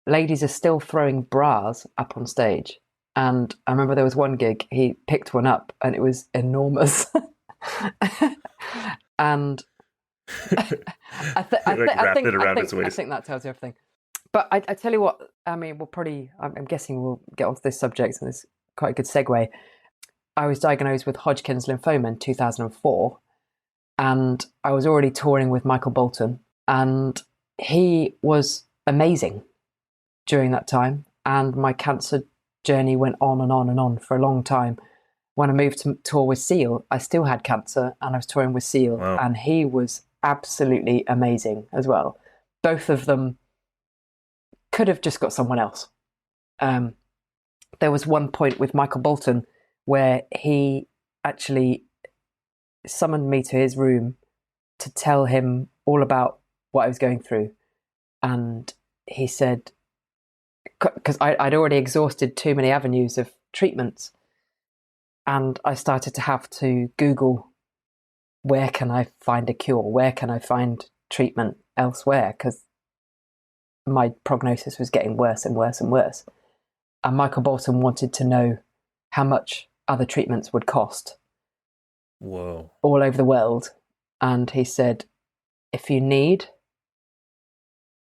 ladies are still throwing bras up on stage. And I remember there was one gig, he picked one up, and it was enormous. And I think that tells you everything. But I tell you what, I mean, I'm guessing we'll get onto this subject, and it's quite a good segue. I was diagnosed with Hodgkin's lymphoma in 2004. And I was already touring with Michael Bolton, and he was amazing during that time. And my cancer journey went on and on and on for a long time. When I moved to tour with Seal, I still had cancer, and I was touring with Seal, and he was absolutely amazing as well. Both of them could have just got someone else. There was one point with Michael Bolton where he actually summoned me to his room to tell him all about what I was going through. And he said, because I'd already exhausted too many avenues of treatments, and I started to have to Google, where can I find a cure? Where can I find treatment elsewhere? Because my prognosis was getting worse and worse and worse. And Michael Bolton wanted to know how much other treatments would cost. Whoa. All over the world. And he said, if you need,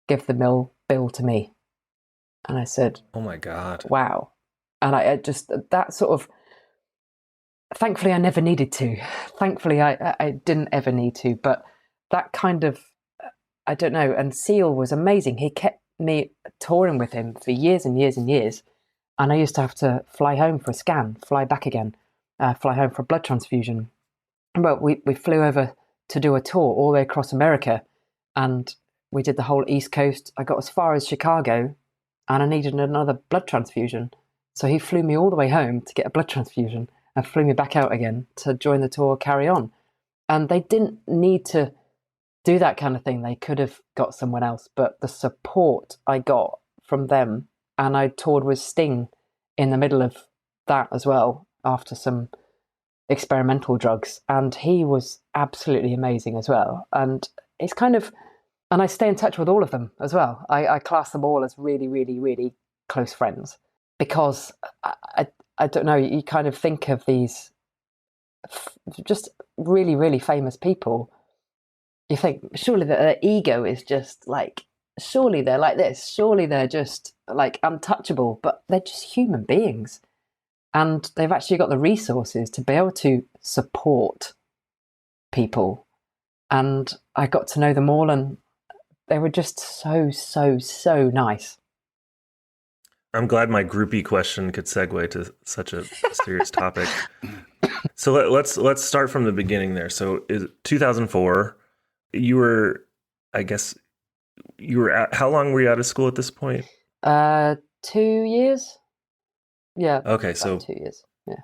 give the bill to me. And I said, oh my God. Wow. And I just, that sort of, thankfully I never needed to. Thankfully I didn't ever need to. But that kind of, I don't know. And Seal was amazing. He kept me touring with him for years and years and years. And I used to have to fly home for a scan, fly back again, fly home for a blood transfusion. well, we flew over to do a tour all the way across America, and we did the whole East Coast. I got as far as Chicago, and I needed another blood transfusion. So he flew me all the way home to get a blood transfusion and flew me back out again to join the tour, carry on. And they didn't need to do that kind of thing. They could have got someone else, but the support I got from them, and I toured with Sting in the middle of that as well after some experimental drugs, and he was absolutely amazing as well. And it's kind of, and I stay in touch with all of them as well. I class them all as really, really, really close friends, because I don't know, you kind of think of these just really, really famous people. You think surely their ego is just like, surely they're like this, surely they're just like untouchable, but they're just human beings. And they've actually got the resources to be able to support people. And I got to know them all, and they were just so nice. I'm glad my groupie question could segue to such a serious topic. So let's start from the beginning there. So is 2004, you were, I guess, how long were you out of school at this point? 2 years. Yeah. Okay, so 2 years. Yeah.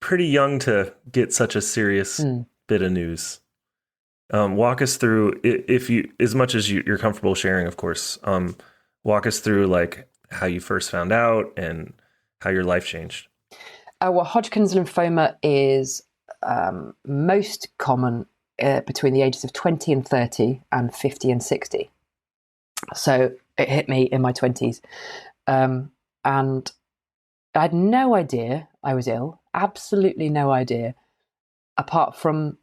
Pretty young to get such a serious bit of news. Walk us through, if you, as much as you're comfortable sharing, of course. Walk us through like how you first found out and how your life changed. Well, Hodgkin's lymphoma is most common between the ages of 20 and 30 and 50 and 60. So it hit me in my 20s. And I had no idea I was ill, absolutely no idea, apart from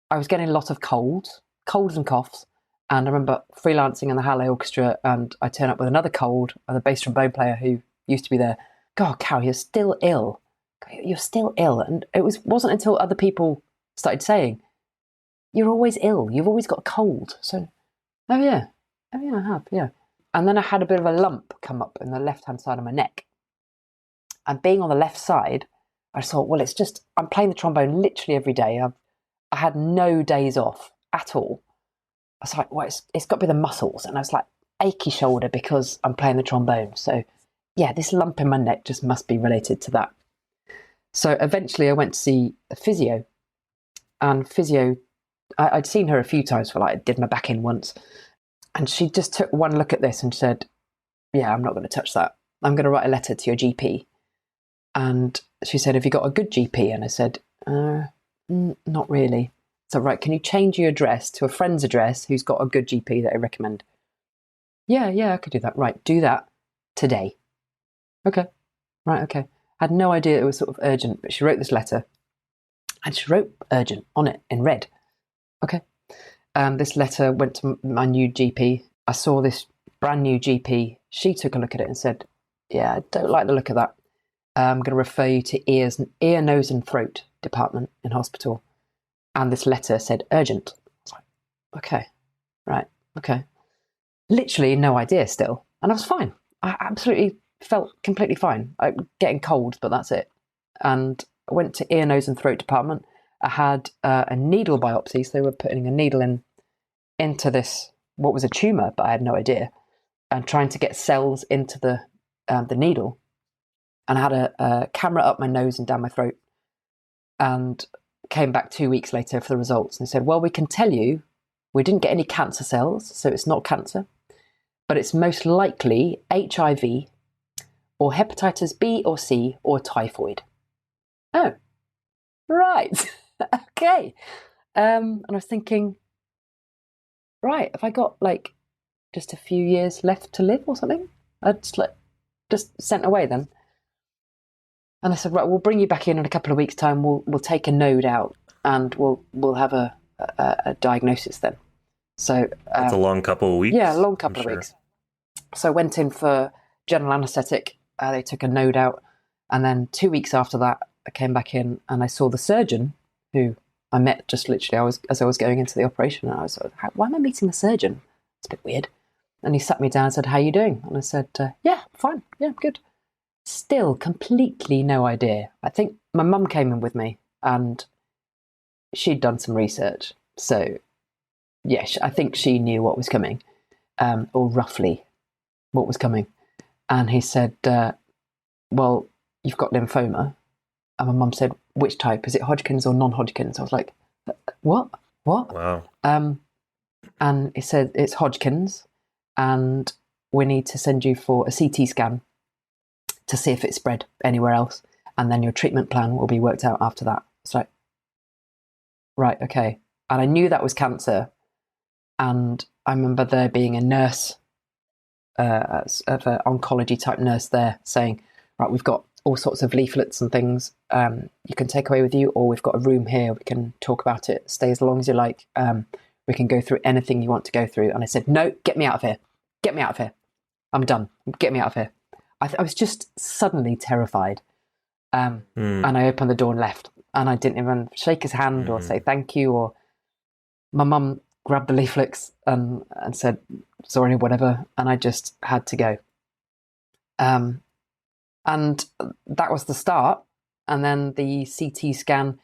I was getting a lot of colds and coughs. And I remember freelancing in the Halle Orchestra, and I turn up with another cold, and the bass trombone player who used to be there, God, Carol, you're still ill. You're still ill. And it wasn't until other people started saying, you're always ill. You've always got a cold. So, oh yeah, I have, yeah. And then I had a bit of a lump come up in the left-hand side of my neck. And being on the left side, I thought, well, it's just, I'm playing the trombone literally every day. I had no days off at all. I was like, well, it's got to be the muscles. And I was like, achy shoulder because I'm playing the trombone. So yeah, this lump in my neck just must be related to that. So eventually I went to see a physio. And physio, I'd seen her a few times for like, I did my back in once. And she just took one look at this and said, yeah, I'm not going to touch that. I'm going to write a letter to your GP. And she said, have you got a good GP? And I said, not really. So, right, can you change your address to a friend's address who's got a good GP that I recommend? Yeah, I could do that. Right, do that today. Okay, right, okay. I had no idea it was sort of urgent, but she wrote this letter. And she wrote urgent on it in red. Okay. This letter went to my new GP. I saw this brand new GP. She took a look at it and said, yeah, I don't like the look of that. I'm going to refer you to ear, nose and throat department in hospital. And this letter said urgent. I was like, okay, right, okay. Literally no idea still. And I was fine. I absolutely felt completely fine. I'm getting cold, but that's it. And I went to ear, nose and throat department. I had a needle biopsy. So they were putting a needle into this, what was a tumour, but I had no idea. And trying to get cells into the needle. And I had a camera up my nose and down my throat. And came back 2 weeks later for the results. And they said, well, we can tell you we didn't get any cancer cells, so it's not cancer. But it's most likely HIV or hepatitis B or C or typhoid. Oh, right. Okay. And I was thinking, right, have I got like just a few years left to live or something? I just sent away then. And I said, right, we'll bring you back in a couple of weeks' time. We'll take a node out and we'll have a diagnosis then. So it's a long couple of weeks. Yeah, a long couple of weeks. So I went in for general anaesthetic. They took a node out, and then 2 weeks after that, I came back in and I saw the surgeon who I met just literally as I was going into the operation. And I was like, why am I meeting the surgeon? It's a bit weird. And he sat me down and said, how are you doing? And I said, yeah, fine. Yeah, good. Still completely no idea. I think my mum came in with me, and she'd done some research. So, yeah, I think she knew what was coming, or roughly what was coming. And he said, well, you've got lymphoma. And my mum said, which type? Is it Hodgkin's or non-Hodgkin's? I was like, what? Wow. And he said, it's Hodgkin's, and we need to send you for a CT scan to see if it spread anywhere else. And then your treatment plan will be worked out after that. It's like, right, okay. And I knew that was cancer. And I remember there being a nurse, of an oncology type nurse there saying, right, we've got all sorts of leaflets and things you can take away with you, or we've got a room here, we can talk about it, stay as long as you like. We can go through anything you want to go through. And I said, no, get me out of here. Get me out of here. I'm done. Get me out of here. I was just suddenly terrified. And I opened the door and left. And I didn't even shake his hand or say thank you. Or my mum grabbed the leaflets and said, sorry, whatever. And I just had to go. And that was the start. And then the CT scan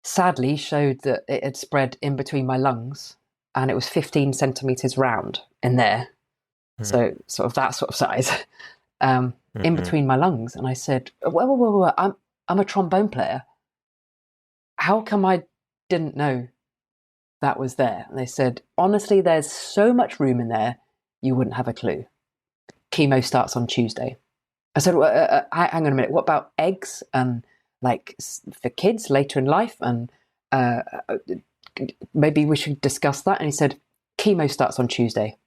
sadly showed that it had spread in between my lungs, and it was 15 centimeters round in there. So sort of that sort of size, in between my lungs. And I said, whoa, I'm a trombone player. How come I didn't know that was there? And they said, honestly, there's so much room in there, you wouldn't have a clue. Chemo starts on Tuesday. I said, well, hang on a minute. What about eggs and like for kids later in life? And maybe we should discuss that. And he said, chemo starts on Tuesday.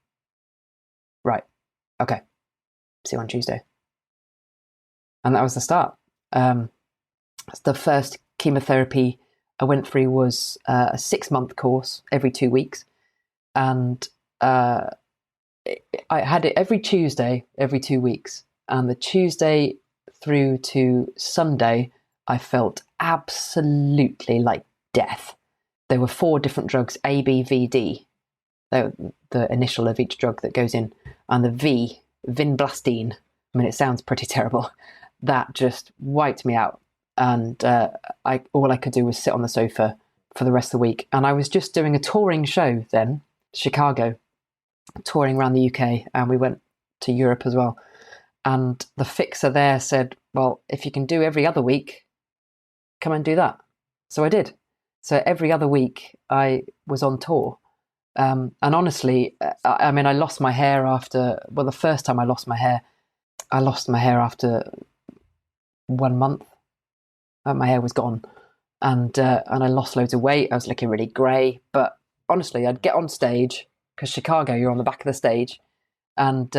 Right. Okay. See you on Tuesday. And that was the start. The first chemotherapy I went through was a 6-month course every 2 weeks. And I had it every Tuesday, every 2 weeks. And the Tuesday through to Sunday, I felt absolutely like death. There were 4 different drugs, A, B, V, D. The initial of each drug that goes in. And the V, vinblastine, I mean, it sounds pretty terrible. That just wiped me out. And all I could do was sit on the sofa for the rest of the week. And I was just doing a touring show then, Chicago, touring around the UK. And we went to Europe as well. And the fixer there said, well, if you can do every other week, come and do that. So I did. So every other week I was on tour. And honestly, I mean, I lost my hair after, well, the first time I lost my hair after 1 month. My hair was gone. And I lost loads of weight. I was looking really grey. But honestly, I'd get on stage, because Chicago, you're on the back of the stage. And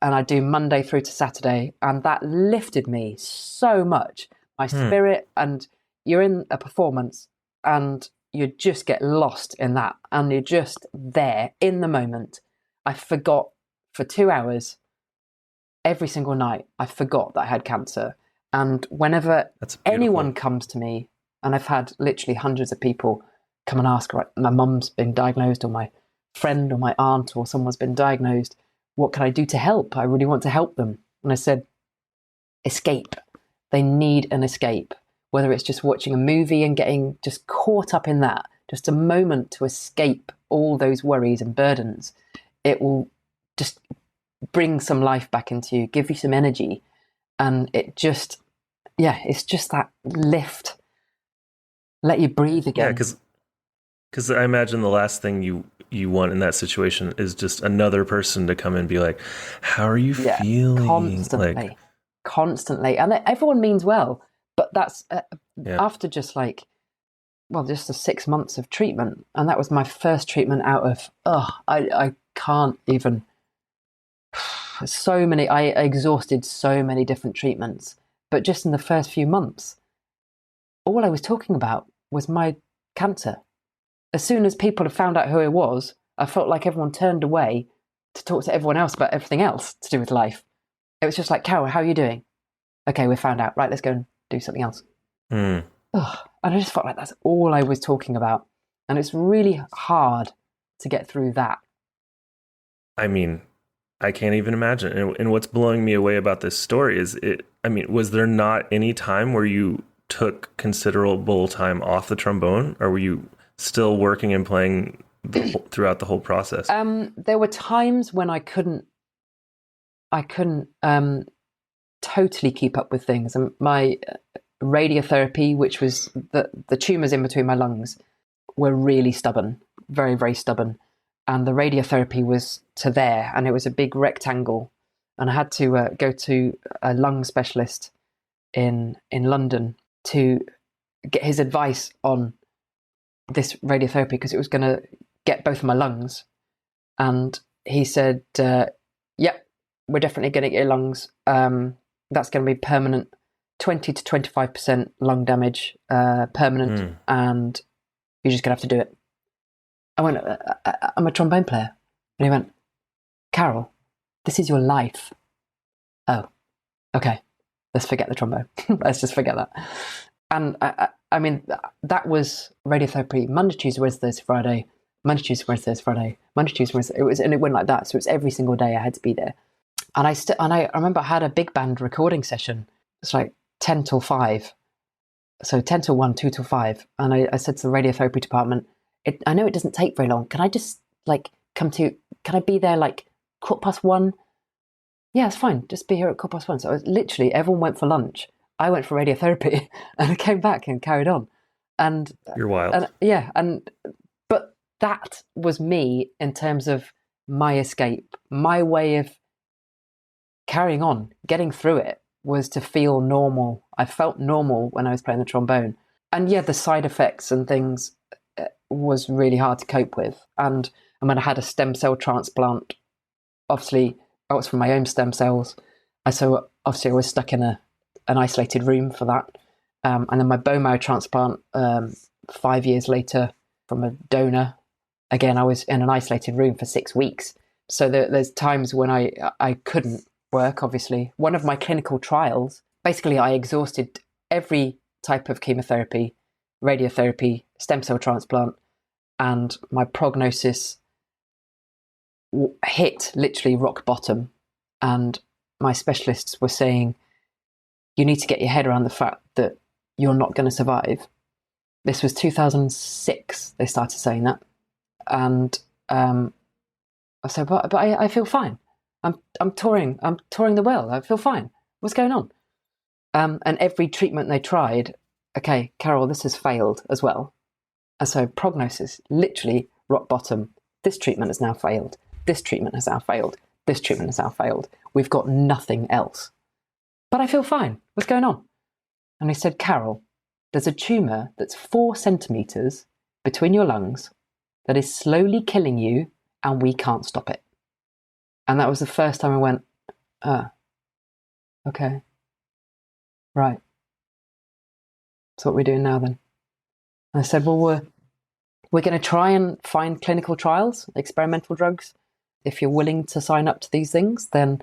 I do Monday through to Saturday, and that lifted me so much, my spirit. And you're in a performance, and you just get lost in that, and you're just there in the moment. I forgot for 2 hours every single night. I forgot that I had cancer, and whenever anyone comes to me, and I've had literally hundreds of people come and ask, right, my mum's been diagnosed, or my friend or my aunt or someone's been diagnosed, what can I do to help? I really want to help them. And I said, escape. They need an escape, whether it's just watching a movie and getting just caught up in that, just a moment to escape all those worries and burdens. It will just bring some life back into you, give you some energy. And it just, it's just that lift, let you breathe again. Yeah, because I imagine the last thing you want in that situation is just another person to come and be like, how are you feeling? Constantly. And everyone means well, but that's after just just a 6 months of treatment. And that was my first treatment out of, I can't even, I exhausted so many different treatments. But just in the first few months, all I was talking about was my cancer. As soon as people had found out who it was, I felt like everyone turned away to talk to everyone else about everything else to do with life. It was just like, Carol, how are you doing? Okay, we found out. Right, let's go and do something else. And I just felt like that's all I was talking about. And it's really hard to get through that. I mean, I can't even imagine. And what's blowing me away about this story is was there not any time where you took considerable time off the trombone, or were you still working and playing throughout the whole process? There were times when I couldn't totally keep up with things. And my radiotherapy, which was the tumours in between my lungs, were really stubborn, very, very stubborn. And the radiotherapy was to there, and it was a big rectangle. And I had to go to a lung specialist in London to get his advice on this radiotherapy, because it was going to get both of my lungs. And he said, yep, we're definitely going to get your lungs. That's going to be permanent, 20 to 25% lung damage, permanent, and you're just going to have to do it. I went, I'm a trombone player. And he went, Carol, this is your life. Oh, okay. Let's forget the trombone. Let's just forget that. And I mean, that was radiotherapy Monday, Tuesday, Wednesday, Thursday, Friday, Monday, Tuesday, Wednesday, Thursday, Friday, Monday, Tuesday, Wednesday. And it went like that. So it was every single day I had to be there. And I remember I had a big band recording session. It's like 10 till 5. So 10 till 1, 2 till 5. And I said to the radiotherapy department, I know it doesn't take very long. Can I just can I be there like 1:15? Yeah, it's fine. Just be here at 1:15. So literally everyone went for lunch. I went for radiotherapy and I came back and carried on. And you're wild. But that was me in terms of my escape. My way of carrying on, getting through it, was to feel normal. I felt normal when I was playing the trombone. And yeah, the side effects and things was really hard to cope with. And when I had a stem cell transplant, obviously I was from my own stem cells. So obviously I was stuck in an isolated room for that. And then my bone marrow transplant 5 years later from a donor, again, I was in an isolated room for 6 weeks. So there's times when I couldn't work, obviously. One of my clinical trials, basically I exhausted every type of chemotherapy, radiotherapy, stem cell transplant, and my prognosis hit literally rock bottom. And my specialists were saying, you need to get your head around the fact that you're not going to survive. This was 2006, they started saying that. And I said, but I feel fine. I'm touring the world. I feel fine. What's going on? And every treatment they tried, okay, Carol, this has failed as well. And so prognosis, literally rock bottom. This treatment has now failed. This treatment has now failed. This treatment has now failed. We've got nothing else. But I feel fine. What's going on? And they said, Carol, there's a tumour that's 4 centimetres between your lungs that is slowly killing you, and we can't stop it. And that was the first time I went, okay, right. So what are we doing now then? And I said, well, we're going to try and find clinical trials, experimental drugs. If you're willing to sign up to these things, then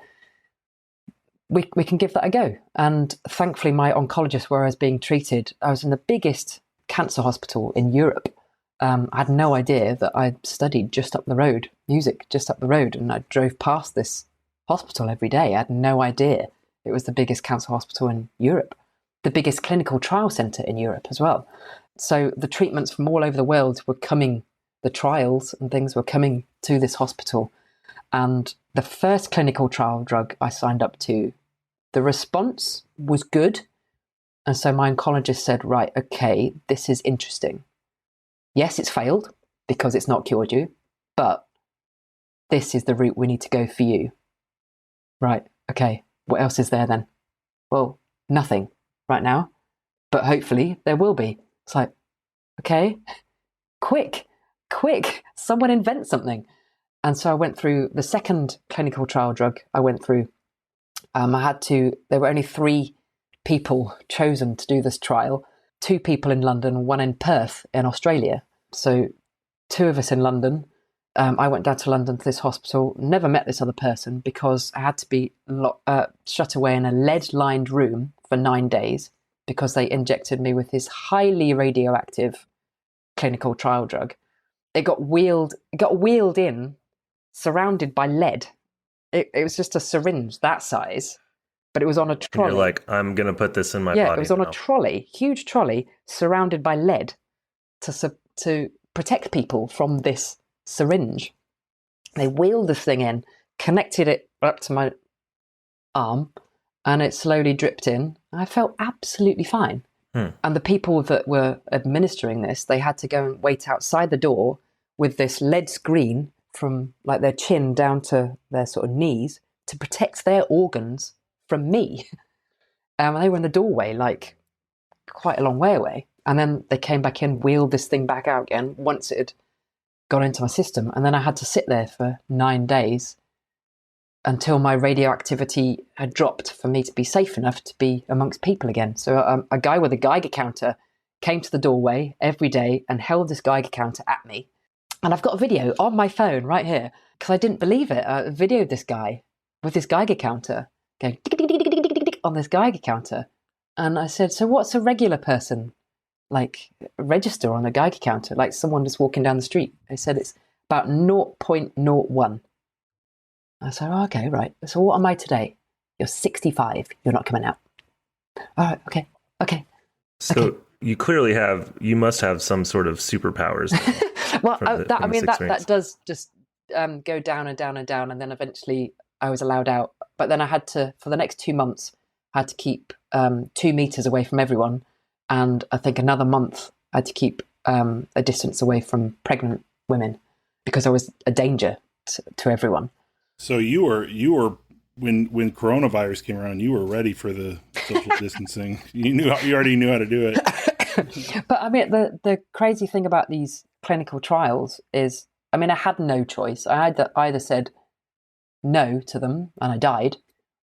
we can give that a go. And thankfully, my oncologist, where I was being treated, I was in the biggest cancer hospital in Europe. I had no idea that I'd studied just up the road, music just up the road, and I drove past this hospital every day. I had no idea it was the biggest cancer hospital in Europe, the biggest clinical trial centre in Europe as well. So the treatments from all over the world were coming, the trials and things were coming to this hospital. And the first clinical trial drug I signed up to, the response was good. And so my oncologist said, right, okay, this is interesting. Yes, it's failed because it's not cured you, but this is the route we need to go for you. Right, okay, what else is there then? Well, nothing right now, but hopefully there will be. It's like, okay, quick, someone invent something. And so I went through the second clinical trial drug I went through. There were only 3 people chosen to do this trial. 2 people in London, 1 in Perth in Australia. So 2 of us in London. I went down to London to this hospital, never met this other person because I had to be shut away in a lead-lined room for 9 days because they injected me with this highly radioactive clinical trial drug. It got wheeled in, surrounded by lead. It was just a syringe that size but it was on a And trolley. you're like, I'm going to put this in my Yeah, body it was on now. a trolley, huge trolley, surrounded by lead to protect people from this syringe. They wheeled this thing in, connected it up to my arm, and it slowly dripped in. I felt absolutely fine. And the people that were administering this, they had to go and wait outside the door with this lead screen from like their chin down to their sort of knees to protect their organs from me. And they were in the doorway, like quite a long way away. And then they came back in, wheeled this thing back out again once it had gone into my system. And then I had to sit there for 9 days until my radioactivity had dropped for me to be safe enough to be amongst people again. So a guy with a Geiger counter came to the doorway every day and held this Geiger counter at me. And I've got a video on my phone right here because I didn't believe it. I videoed this guy with this Geiger counter going tick, tick, tick, tick, tick, tick, tick, on this Geiger counter. And I said, so what's a regular person like register on a Geiger counter? Like someone just walking down the street. They said it's about 0.01. I said, oh, okay, right. So what am I today? You're 65. You're not coming out. All right, okay. So you must have some sort of superpowers. Well, that does just go down and down and down. And then eventually I was allowed out. But then I had to, for the next 2 months, I had to keep 2 meters away from everyone. And I think another month I had to keep a distance away from pregnant women because I was a danger to everyone. So you were when coronavirus came around, you were ready for the social distancing. You already knew how to do it. But I mean, the crazy thing about these clinical trials is, I mean, I had no choice. I had either said no to them and I died,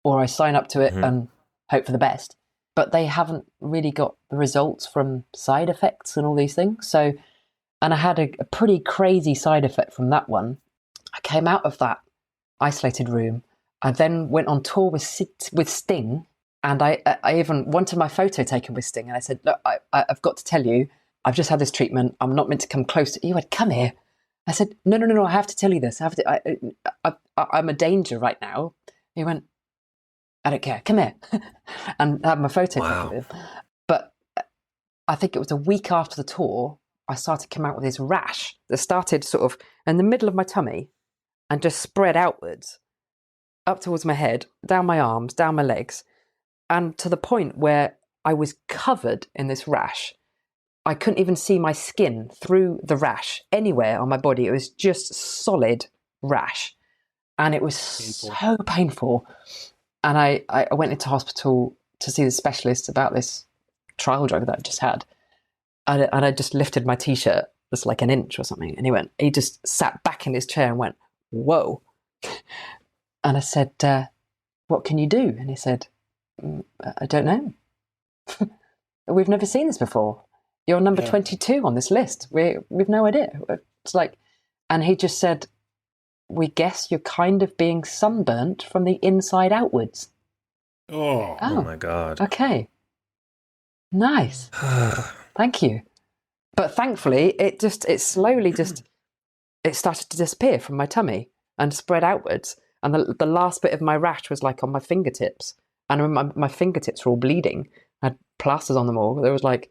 or I sign up to it and hope for the best. But they haven't really got the results from side effects and all these things. So, and I had a pretty crazy side effect from that one. I came out of that isolated room. I then went on tour with Sting, and I even wanted my photo taken with Sting. And I said, look, I've got to tell you, I've just had this treatment. I'm not meant to come close to you. He went, come here. I said, no, I have to tell you this. I'm a danger right now. He went, I don't care, come here. And I had my photo taken with him. But I think it was a week after the tour, I started to come out with this rash that started sort of in the middle of my tummy and just spread outwards, up towards my head, down my arms, down my legs, and to the point where I was covered in this rash. I couldn't even see my skin through the rash anywhere on my body. It was just solid rash. And it was so painful. And I went into hospital to see the specialist about this trial drug that I just had. And I just lifted my T-shirt just like an inch or something. And he just sat back in his chair and went, whoa. And I said, what can you do? And he said, I don't know. We've never seen this before. You're number 22 on this list. We've no idea. It's like, and he just said, we guess you're kind of being sunburnt from the inside outwards. Oh my God. Okay. Nice. Thank you. But thankfully, it slowly it started to disappear from my tummy and spread outwards. And the last bit of my rash was like on my fingertips. And my fingertips were all bleeding. I had plasters on them all. There was like,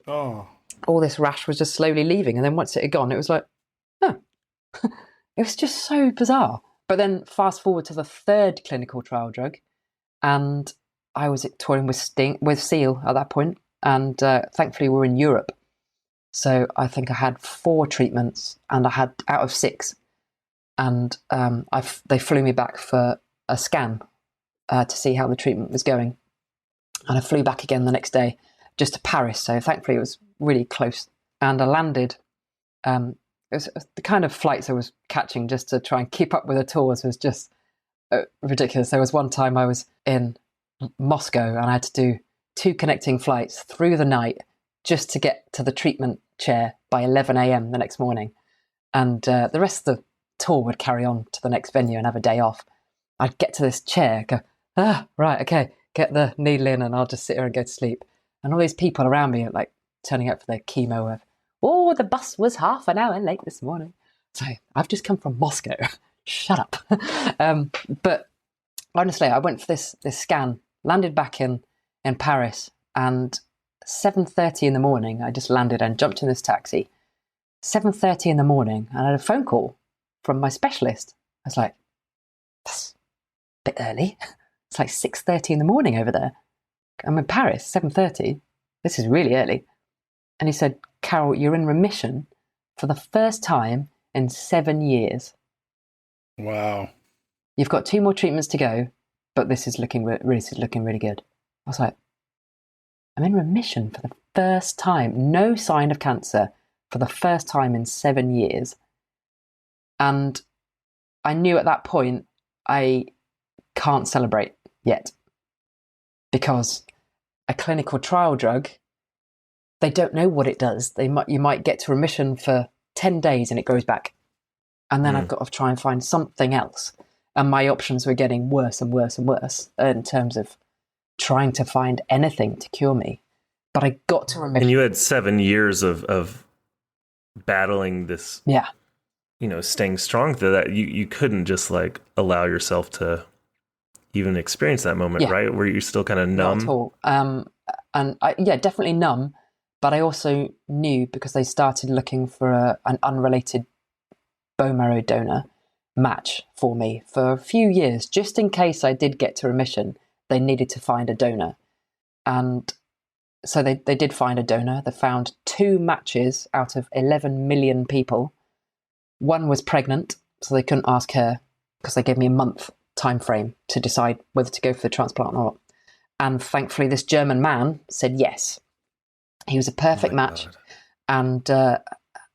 all this rash was just slowly leaving. And then once it had gone, it was like, oh. It was just so bizarre. But then fast forward to the third clinical trial drug. And I was touring with Seal at that point. And thankfully we were in Europe. So I think I had 4 treatments and I had out of 6. And they flew me back for a scan to see how the treatment was going. And I flew back again the next day just to Paris. So thankfully it was really close. And I landed. It was the kind of flights I was catching just to try and keep up with the tours was just ridiculous. There was one time I was in Moscow and I had to do 2 connecting flights through the night just to get to the treatment chair by 11 a.m. the next morning. And the rest of the tour would carry on to the next venue and have a day off. I'd get to this chair, go, right, okay, get the needle in and I'll just sit here and go to sleep. And all these people around me are like turning up for their chemo of, the bus was half an hour late this morning. So I've just come from Moscow. Shut up. But honestly, I went for this scan landed back in Paris, and 7:30 in the morning, I just landed and jumped in this taxi. 7:30 in the morning, and I had a phone call from my specialist. I was like, that's a bit early. It's like 6:30 in the morning over there. I'm in Paris, 7:30. This is really early. And he said, Carol, you're in remission for the first time in 7 years. Wow. You've got 2 more treatments to go, but this is looking really good. I was like, I'm in remission for the first time. No sign of cancer for the first time in 7 years. And I knew at that point I can't celebrate yet, because a clinical trial drug, they don't know what it does. You might get to remission for 10 days and it goes back. And then I've got to try and find something else. And my options were getting worse and worse and worse in terms of trying to find anything to cure me. But I got to remission. And you had 7 years of battling this, staying strong through that. You couldn't just like allow yourself to even experience that moment, right? Where you're still kind of numb. Not at all. And definitely numb. But I also knew, because they started looking for an unrelated bone marrow donor match for me for a few years, just in case I did get to remission, they needed to find a donor. And so they did find a donor. They found 2 matches out of 11 million people. One was pregnant, so they couldn't ask her, because they gave me a month time frame to decide whether to go for the transplant or not. And thankfully, this German man said yes. He was a perfect match. God.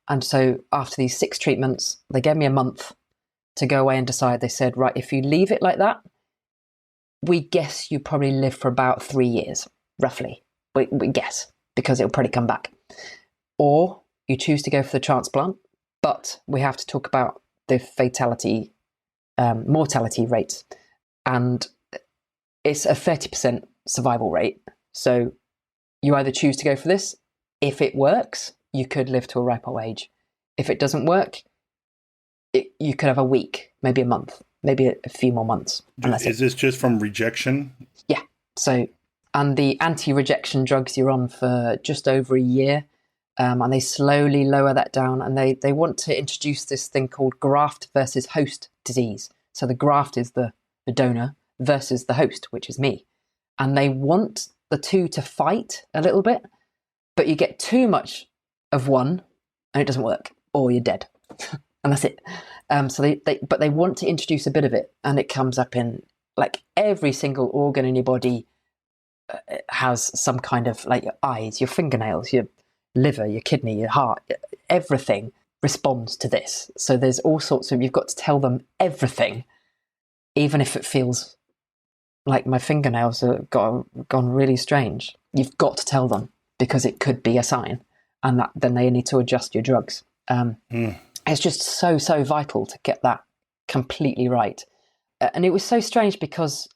And so after these 6 treatments, they gave me a month to go away and decide. They said, right, if you leave it like that, we guess you probably live for about 3 years, roughly. We guess, because it'll probably come back. Or you choose to go for the transplant, but we have to talk about the mortality rates. And it's a 30% survival rate. So you either choose to go for this. If it works, you could live to a ripe old age. If it doesn't work, you could have a week, maybe a month, maybe a few more months. Is this just from rejection? Yeah. So, and the anti-rejection drugs you're on for just over a year, and they slowly lower that down, and they want to introduce this thing called graft versus host disease. So the graft is the donor versus the host, which is me. And they want the two to fight a little bit, but you get too much of one and it doesn't work, or you're dead. And that's it. So they want to introduce a bit of it, and it comes up in like every single organ in your body has some kind of, like your eyes, your fingernails, your liver, your kidney, your heart, everything responds to this. So there's all sorts of, you've got to tell them everything, even if it feels like my fingernails have gone really strange. You've got to tell them, because it could be a sign, and that then they need to adjust your drugs. It's just so vital to get that completely right. And it was so strange because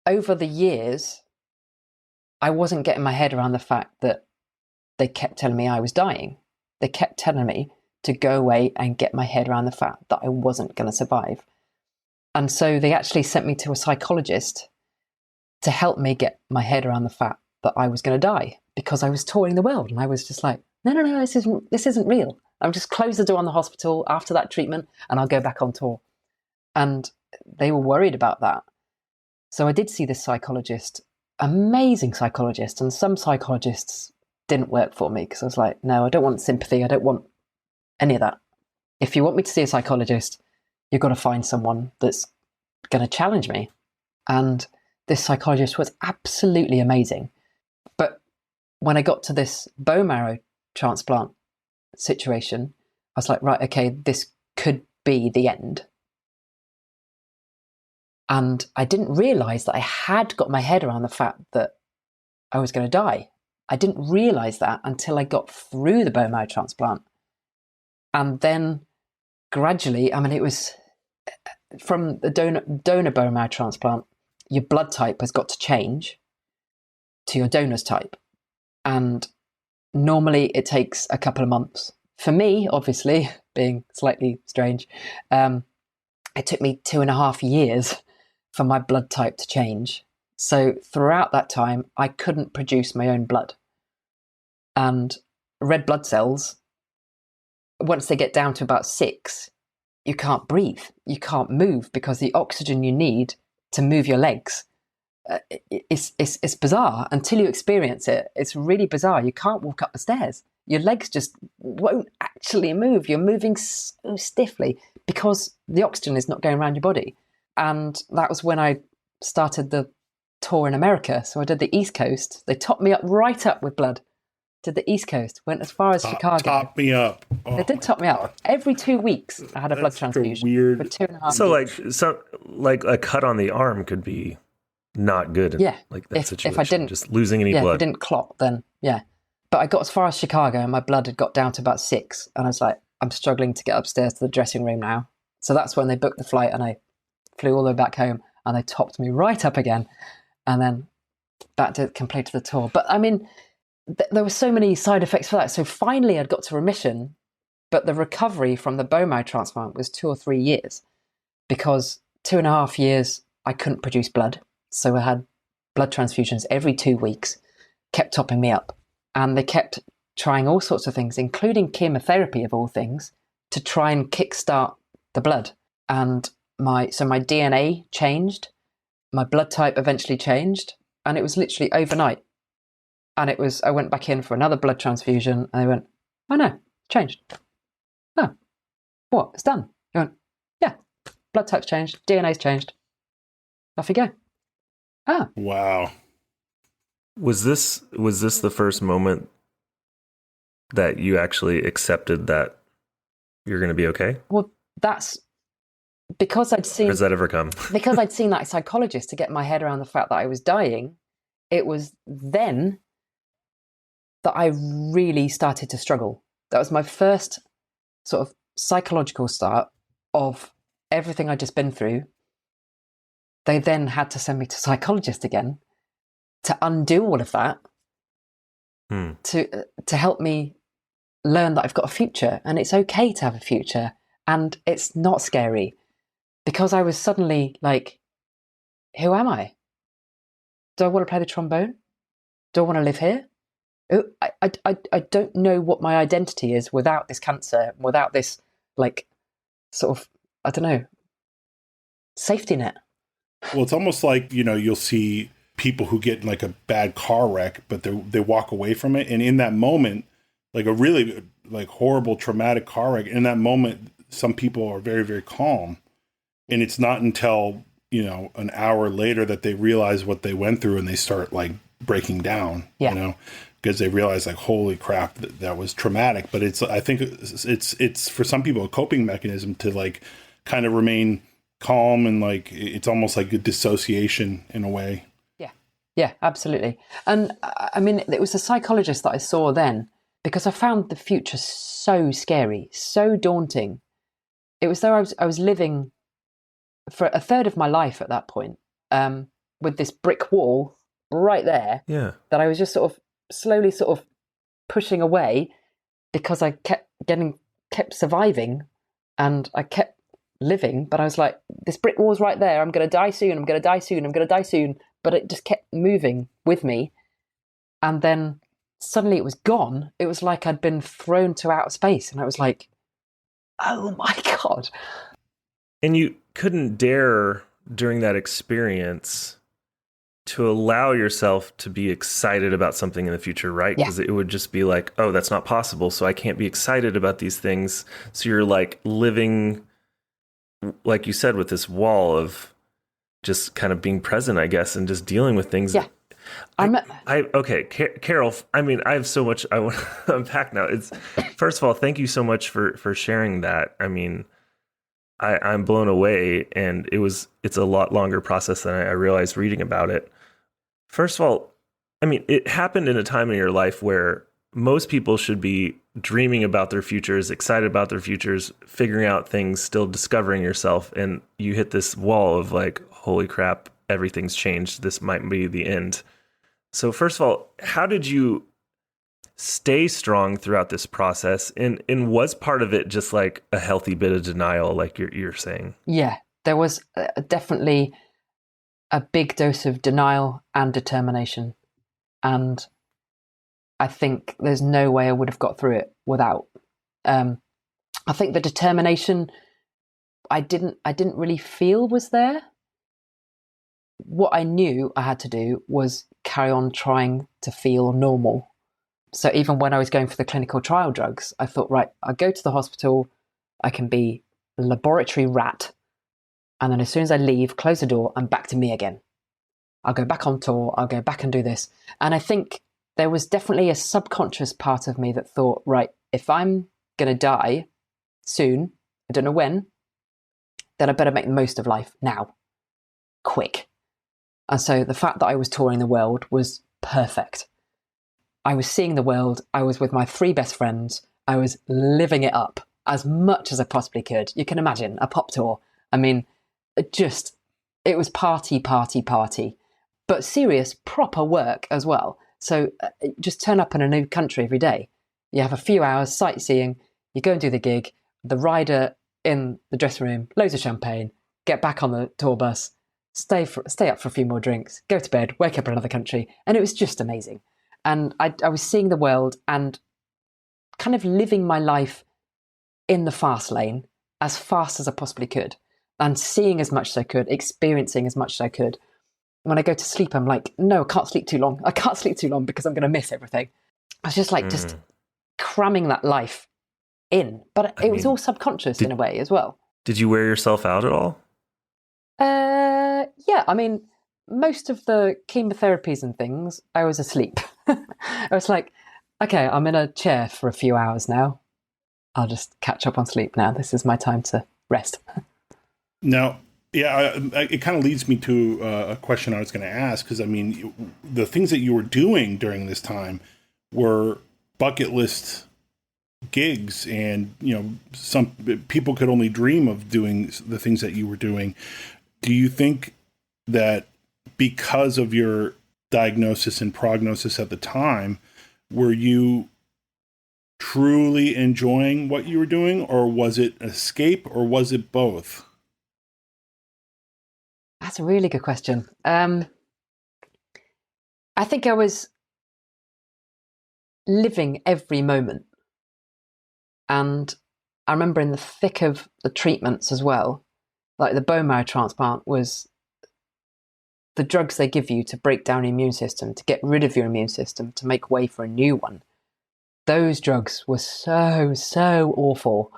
over the years, I wasn't getting my head around the fact that they kept telling me I was dying. They kept telling me to go away and get my head around the fact that I wasn't going to survive. And so they actually sent me to a psychologist to help me get my head around the fact that I was going to die, because I was touring the world, and I was just like, no, this isn't real. I'll just close the door on the hospital after that treatment and I'll go back on tour. And they were worried about that. So I did see this psychologist, amazing psychologist, and some psychologists didn't work for me, because I was like, no, I don't want sympathy. I don't want any of that. If you want me to see a psychologist, you've got to find someone that's going to challenge me. And this psychologist was absolutely amazing. But when I got to this bone marrow transplant situation, I was like, right, okay, this could be the end. And I didn't realize that I had got my head around the fact that I was going to die. I didn't realize that until I got through the bone marrow transplant. And then gradually, I mean, it was from the donor bone marrow transplant, your blood type has got to change to your donor's type. And normally it takes a couple of months. For me, obviously, being slightly strange, it took me 2.5 years for my blood type to change. So throughout that time, I couldn't produce my own blood. And red blood cells, once they get down to about 6, you can't breathe, you can't move, because the oxygen you need to move your legs, it's bizarre until you experience it. It's really bizarre. You can't walk up the stairs. Your legs just won't actually move. You're moving so stiffly because the oxygen is not going around your body. And that was when I started the tour in America. So I did the East Coast. They topped me up right up with blood. Did the East Coast, went as far as Chicago. Top me up. Oh, they did top me up. Every 2 weeks, I had a blood transfusion weird. for 2.5 So weeks. like a cut on the arm could be not good. Yeah. Like that situation. If I didn't, just losing any if blood. it didn't clot, then yeah. But I got as far as Chicago, and my blood had got down to about 6, and I was like, I'm struggling to get upstairs to the dressing room now. So that's when they booked the flight, and I flew all the way back home, and they topped me right up again, and then that did complete the tour. But I mean, there were so many side effects for that. So finally, I'd got to remission, but the recovery from the bone marrow transplant was 2 or 3 years, because 2.5 years I couldn't produce blood. So I had blood transfusions every 2 weeks, kept topping me up. And they kept trying all sorts of things, including chemotherapy of all things, to try and kickstart the blood. And my DNA changed, my blood type eventually changed, and it was literally overnight. And I went back in for another blood transfusion, and they went, oh no, changed. Oh, what? It's done. I went, yeah, blood type's changed, DNA's changed. Off you go. Ah. Wow. Was this the first moment that you actually accepted that you're going to be okay? Well, that's because I'd seen. Or has that ever come? Because I'd seen that psychologist to get my head around the fact that I was dying. It was then that I really started to struggle. That was my first sort of psychological start of everything I'd just been through. They then had to send me to a psychologist again to undo all of that, to help me learn that I've got a future, and it's okay to have a future, and it's not scary, because I was suddenly like, who am I? Do I want to play the trombone? Do I want to live here? I don't know what my identity is without this cancer, without this, like, sort of, I don't know, safety net. Well, it's almost like, you'll see people who get in like a bad car wreck, but they walk away from it. And in that moment, like a really like horrible traumatic car wreck, in that moment, some people are very, very calm. And it's not until, an hour later that they realize what they went through, and they start like breaking down, because they realize like, holy crap, that was traumatic. But I think it's for some people a coping mechanism to like kind of remain calm, and like it's almost like a dissociation in a way. Yeah, absolutely. And I mean, it was a psychologist that I saw then, because I found the future so scary, so daunting. It was though I was living for a third of my life at that point, with this brick wall right there, that I was just sort of slowly sort of pushing away, because I kept surviving, and I kept living, but I was like, this brick wall's right there. I'm going to die soon. I'm going to die soon. I'm going to die soon. But it just kept moving with me. And then suddenly it was gone. It was like I'd been thrown to outer space. And I was like, oh my God. And you couldn't dare during that experience to allow yourself to be excited about something in the future, right? Because it would just be like, oh, that's not possible. So I can't be excited about these things. So you're like living, like you said, with this wall of just kind of being present, I guess, and just dealing with things. Yeah. Okay, Carol, I mean, I have so much I want to unpack now. First of all, thank you so much for sharing that. I mean, I'm blown away, and it's a lot longer process than I realized reading about it. First of all, I mean, it happened in a time in your life where most people should be dreaming about their futures, excited about their futures, figuring out things, still discovering yourself. And you hit this wall of like, holy crap, everything's changed. This might be the end. So first of all, how did you stay strong throughout this process? And was part of it just like a healthy bit of denial, like you're saying? Yeah, there was definitely a big dose of denial and determination. And I think there's no way I would have got through it without. I think the determination I didn't really feel was there. What I knew I had to do was carry on trying to feel normal. So even when I was going for the clinical trial drugs, I thought, right, I'll go to the hospital, I can be a laboratory rat, and then as soon as I leave, close the door, I'm back to me again. I'll go back on tour, I'll go back and do this. And I think there was definitely a subconscious part of me that thought, right, if I'm going to die soon, I don't know when, then I better make the most of life now, quick. And so the fact that I was touring the world was perfect. I was seeing the world, I was with my 3 best friends, I was living it up as much as I possibly could. You can imagine, a pop tour. I mean, it was party, but serious, proper work as well. So just turn up in a new country every day. You have a few hours sightseeing, you go and do the gig, the rider in the dressing room, loads of champagne, get back on the tour bus, stay up for a few more drinks, go to bed, wake up in another country. And it was just amazing. And I was seeing the world and kind of living my life in the fast lane as fast as I possibly could, and seeing as much as I could, experiencing as much as I could. When I go to sleep, I'm like, no, I can't sleep too long. I can't sleep too long because I'm going to miss everything. I was just like, just cramming that life in. But it was all subconscious in a way as well. Did you wear yourself out at all? Yeah, I mean, most of the chemotherapies and things, I was asleep. I was like, okay, I'm in a chair for a few hours now. I'll just catch up on sleep now. This is my time to rest. Now, yeah, it kind of leads me to a question I was going to ask, because, I mean, the things that you were doing during this time were bucket list gigs, and, you know, some people could only dream of doing the things that you were doing. Do you think that because of your diagnosis and prognosis at the time, were you truly enjoying what you were doing, or was it escape, or was it both? That's a really good question. I think I was living every moment. And I remember in the thick of the treatments as well, like the bone marrow transplant was the drugs they give you to break down your immune system, to get rid of your immune system, to make way for a new one. Those drugs were so awful.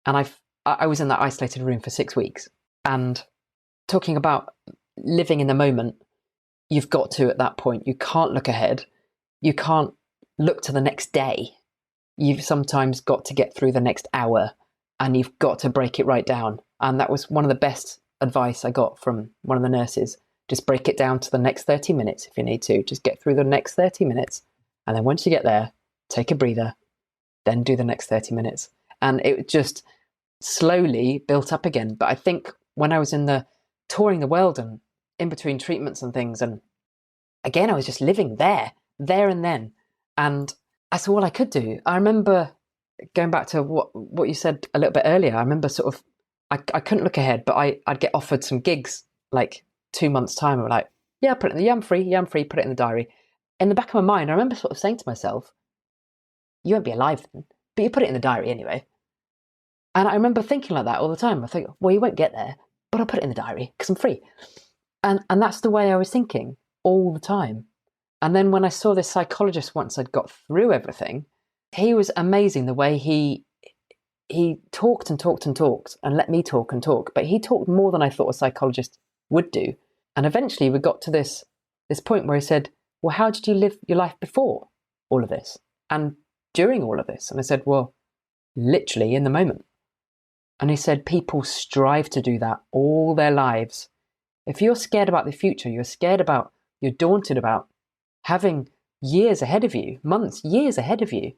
And I was in that isolated room for 6 weeks. And talking about living in the moment, you've got to, at that point, you can't look ahead. You can't look to the next day. You've sometimes got to get through the next hour, and you've got to break it right down. And that was one of the best advice I got from one of the nurses. Just break it down to the next 30 minutes if you need to. Just get through the next 30 minutes. And then once you get there, take a breather, then do the next 30 minutes. And it just slowly built up again. But I think when I was in the touring the world and in between treatments and things, and again, I was just living there and then. And that's all I could do. I remember going back to what you said a little bit earlier. I remember sort of, I couldn't look ahead, but I'd get offered some gigs like 2 months' time. I'm like, yeah, put it in the, I'm free, put it in the diary. In the back of my mind, I remember sort of saying to myself, you won't be alive then, but you put it in the diary anyway. And I remember thinking like that all the time. I think, well, you won't get there, but I'll put it in the diary because I'm free. And that's the way I was thinking all the time. And then when I saw this psychologist once I'd got through everything, he was amazing the way he talked and talked and talked and let me talk and talk. But he talked more than I thought a psychologist would do. And eventually we got to this point where he said, well, how did you live your life before all of this and during all of this? And I said, well, literally in the moment. And he said, people strive to do that all their lives. If you're scared about the future, you're daunted about having years ahead of you, months, years ahead of you,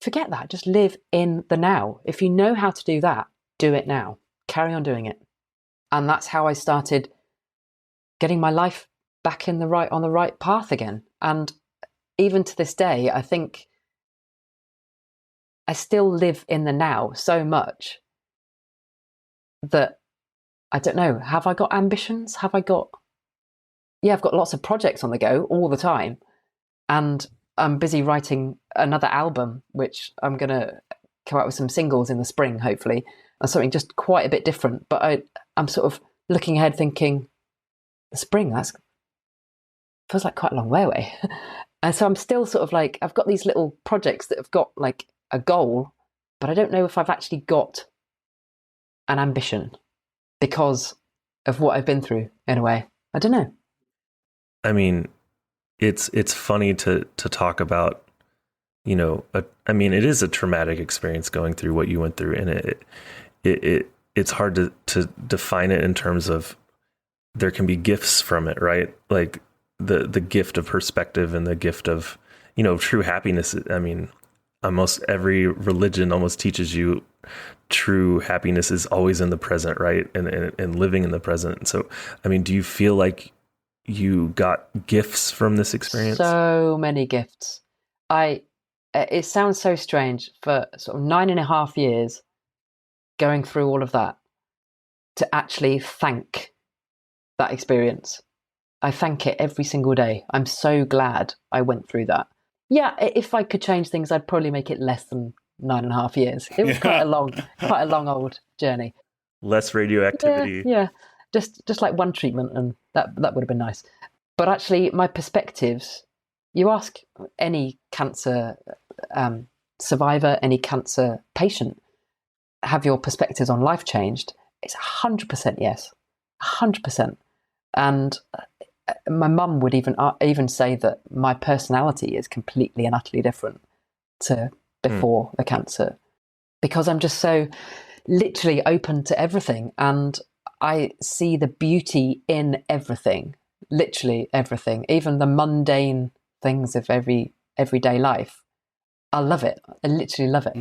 forget that. Just live in the now. If you know how to do that, do it now. Carry on doing it. And that's how I started getting my life back on the right path again. And even to this day, I think I still live in the now so much that I don't know, have I got ambitions? Have I got I've got lots of projects on the go all the time, and I'm busy writing another album, which I'm going to come out with some singles in the spring, hopefully, and something just quite a bit different. But I'm sort of looking ahead thinking, the spring, that feels like quite a long way away. And so I'm still sort of like, I've got these little projects that have got like a goal, but I don't know if I've actually got an ambition because of what I've been through in a way. I don't know. I mean, it's funny to talk about, you know, I mean, it is a traumatic experience going through what you went through, and it's hard to define it in terms of there can be gifts from it, right? Like the gift of perspective and the gift of, you know, true happiness. I mean, almost every religion almost teaches you true happiness is always in the present, right? And living in the present. So, I mean, do you feel like you got gifts from this experience? So many gifts. It sounds so strange for sort of 9.5 years going through all of that to actually thank that experience. I thank it every single day. I'm so glad I went through that. Yeah, if I could change things, I'd probably make it less than 9.5 years. It was quite a long old journey. Less radioactivity. Yeah. Just like one treatment, and that would have been nice. But actually, my perspectives, you ask any cancer survivor, any cancer patient, have your perspectives on life changed? It's 100% yes, 100%. And my mum would even say that my personality is completely and utterly different to before the cancer, because I'm just so literally open to everything, and I see the beauty in everything, literally everything, even the mundane things of everyday life. I love it. I literally love it.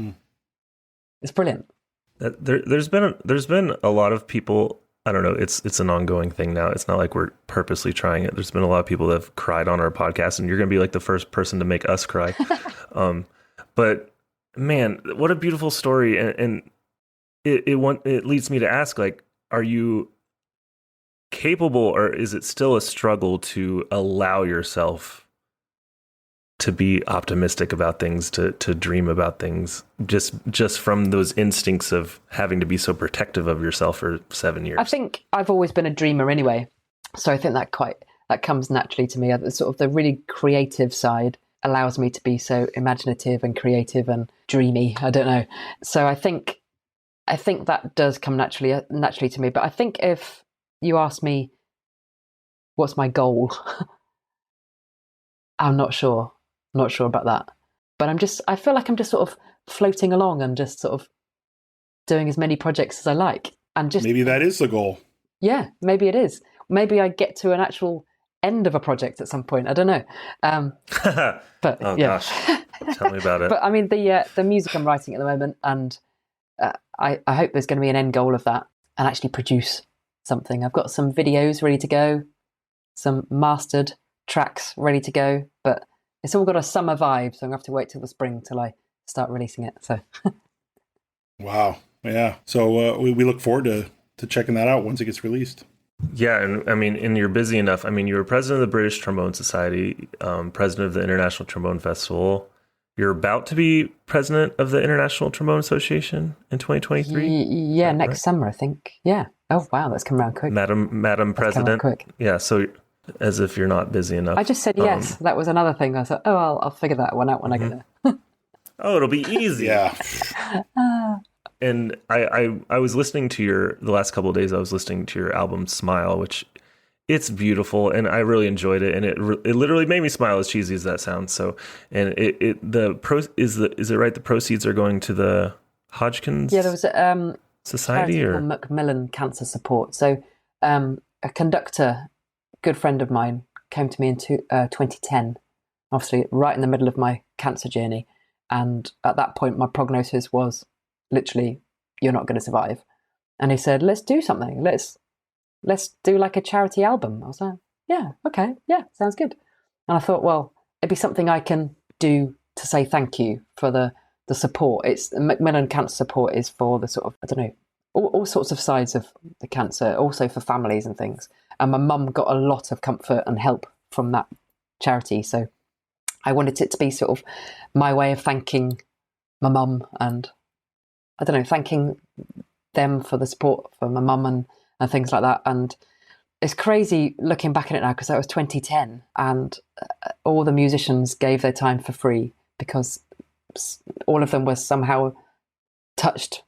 It's brilliant. There's been a lot of people. I don't know. It's an ongoing thing now. It's not like we're purposely trying it. There's been a lot of people that have cried on our podcast, and you're going to be like the first person to make us cry. But man, what a beautiful story. And it leads me to ask, like, are you capable, or is it still a struggle to allow yourself to be optimistic about things, to dream about things, just from those instincts of having to be so protective of yourself for 7 years? I think I've always been a dreamer anyway, so I think that comes naturally to me. Sort of the really creative side allows me to be so imaginative and creative and dreamy. I don't know. So I think that does come naturally to me. But I think if you ask me, what's my goal? I'm not sure. Not sure about that. But I feel like I'm just sort of floating along and just sort of doing as many projects as I like. And just maybe that is the goal. Yeah, maybe it is. Maybe I get to an actual end of a project at some point. I don't know. But oh, yeah. Gosh. Tell me about it. But I mean, the music I'm writing at the moment, and I hope there's going to be an end goal of that and actually produce something. I've got some videos ready to go, some mastered tracks ready to go, but it's all got a summer vibe, so I'm going to have to wait till the spring till I start releasing it. So, wow, yeah. So we look forward to checking that out once it gets released. Yeah, and I mean, and you're busy enough. I mean, you were president of the British Trombone Society, president of the International Trombone Festival. You're about to be president of the International Trombone Association in 2023. Yeah, next summer, I think. Yeah. Oh wow, that's come around quick. Madam President. Quick. Yeah. So, as if you're not busy enough. I just said yes. That was another thing. I thought, I'll figure that one out when I get there. Oh, it'll be easy. Yeah. And I was listening to the last couple of days. I was listening to your album Smile, which it's beautiful, and I really enjoyed it, and it literally made me smile, as cheesy as that sounds. So, and is it right? The proceeds are going to the Hodgkin's. Yeah, there was a Society or Macmillan Cancer Support. So, a conductor, good friend of mine, came to me in 2010, obviously right in the middle of my cancer journey, and at that point, my prognosis was literally, you're not going to survive. And he said, let's do something. Let's do like a charity album. I was like, yeah, okay, yeah, sounds good. And I thought, well, it'd be something I can do to say thank you for the support. It's Macmillan Cancer Support is for the sort of, I don't know, all sorts of sides of the cancer, also for families and things. And my mum got a lot of comfort and help from that charity. So I wanted it to be sort of my way of thanking my mum and, I don't know, thanking them for the support for my mum and things like that. And it's crazy looking back at it now because that was 2010 and all the musicians gave their time for free because all of them were somehow touched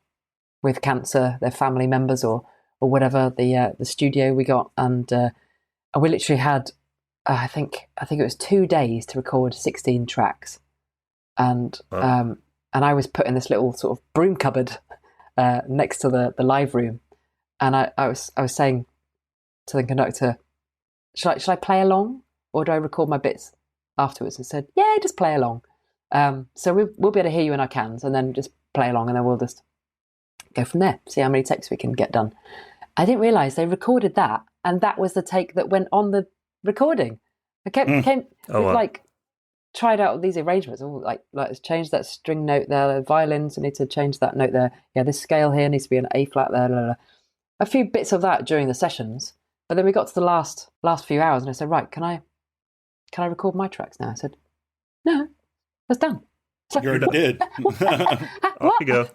with cancer, their family members or whatever, the studio we got. And we literally had, I think it was 2 days to record 16 tracks. And I was put in this little sort of broom cupboard next to the live room. And I was saying to the conductor, should I play along or do I record my bits afterwards? And said, yeah, just play along. So we'll be able to hear you in our cans and then just play along and then we'll just go from there, see how many takes we can get done. I didn't realise they recorded that and that was the take that went on the recording. Like tried out these arrangements, like let's change that string note there, the violins, I need to change that note there. Yeah, this scale here needs to be an A flat there. Blah, blah, blah. A few bits of that during the sessions, but then we got to the last few hours and I said, right, can I record my tracks now? I said, no, it's done. Like, you already did. Off you go.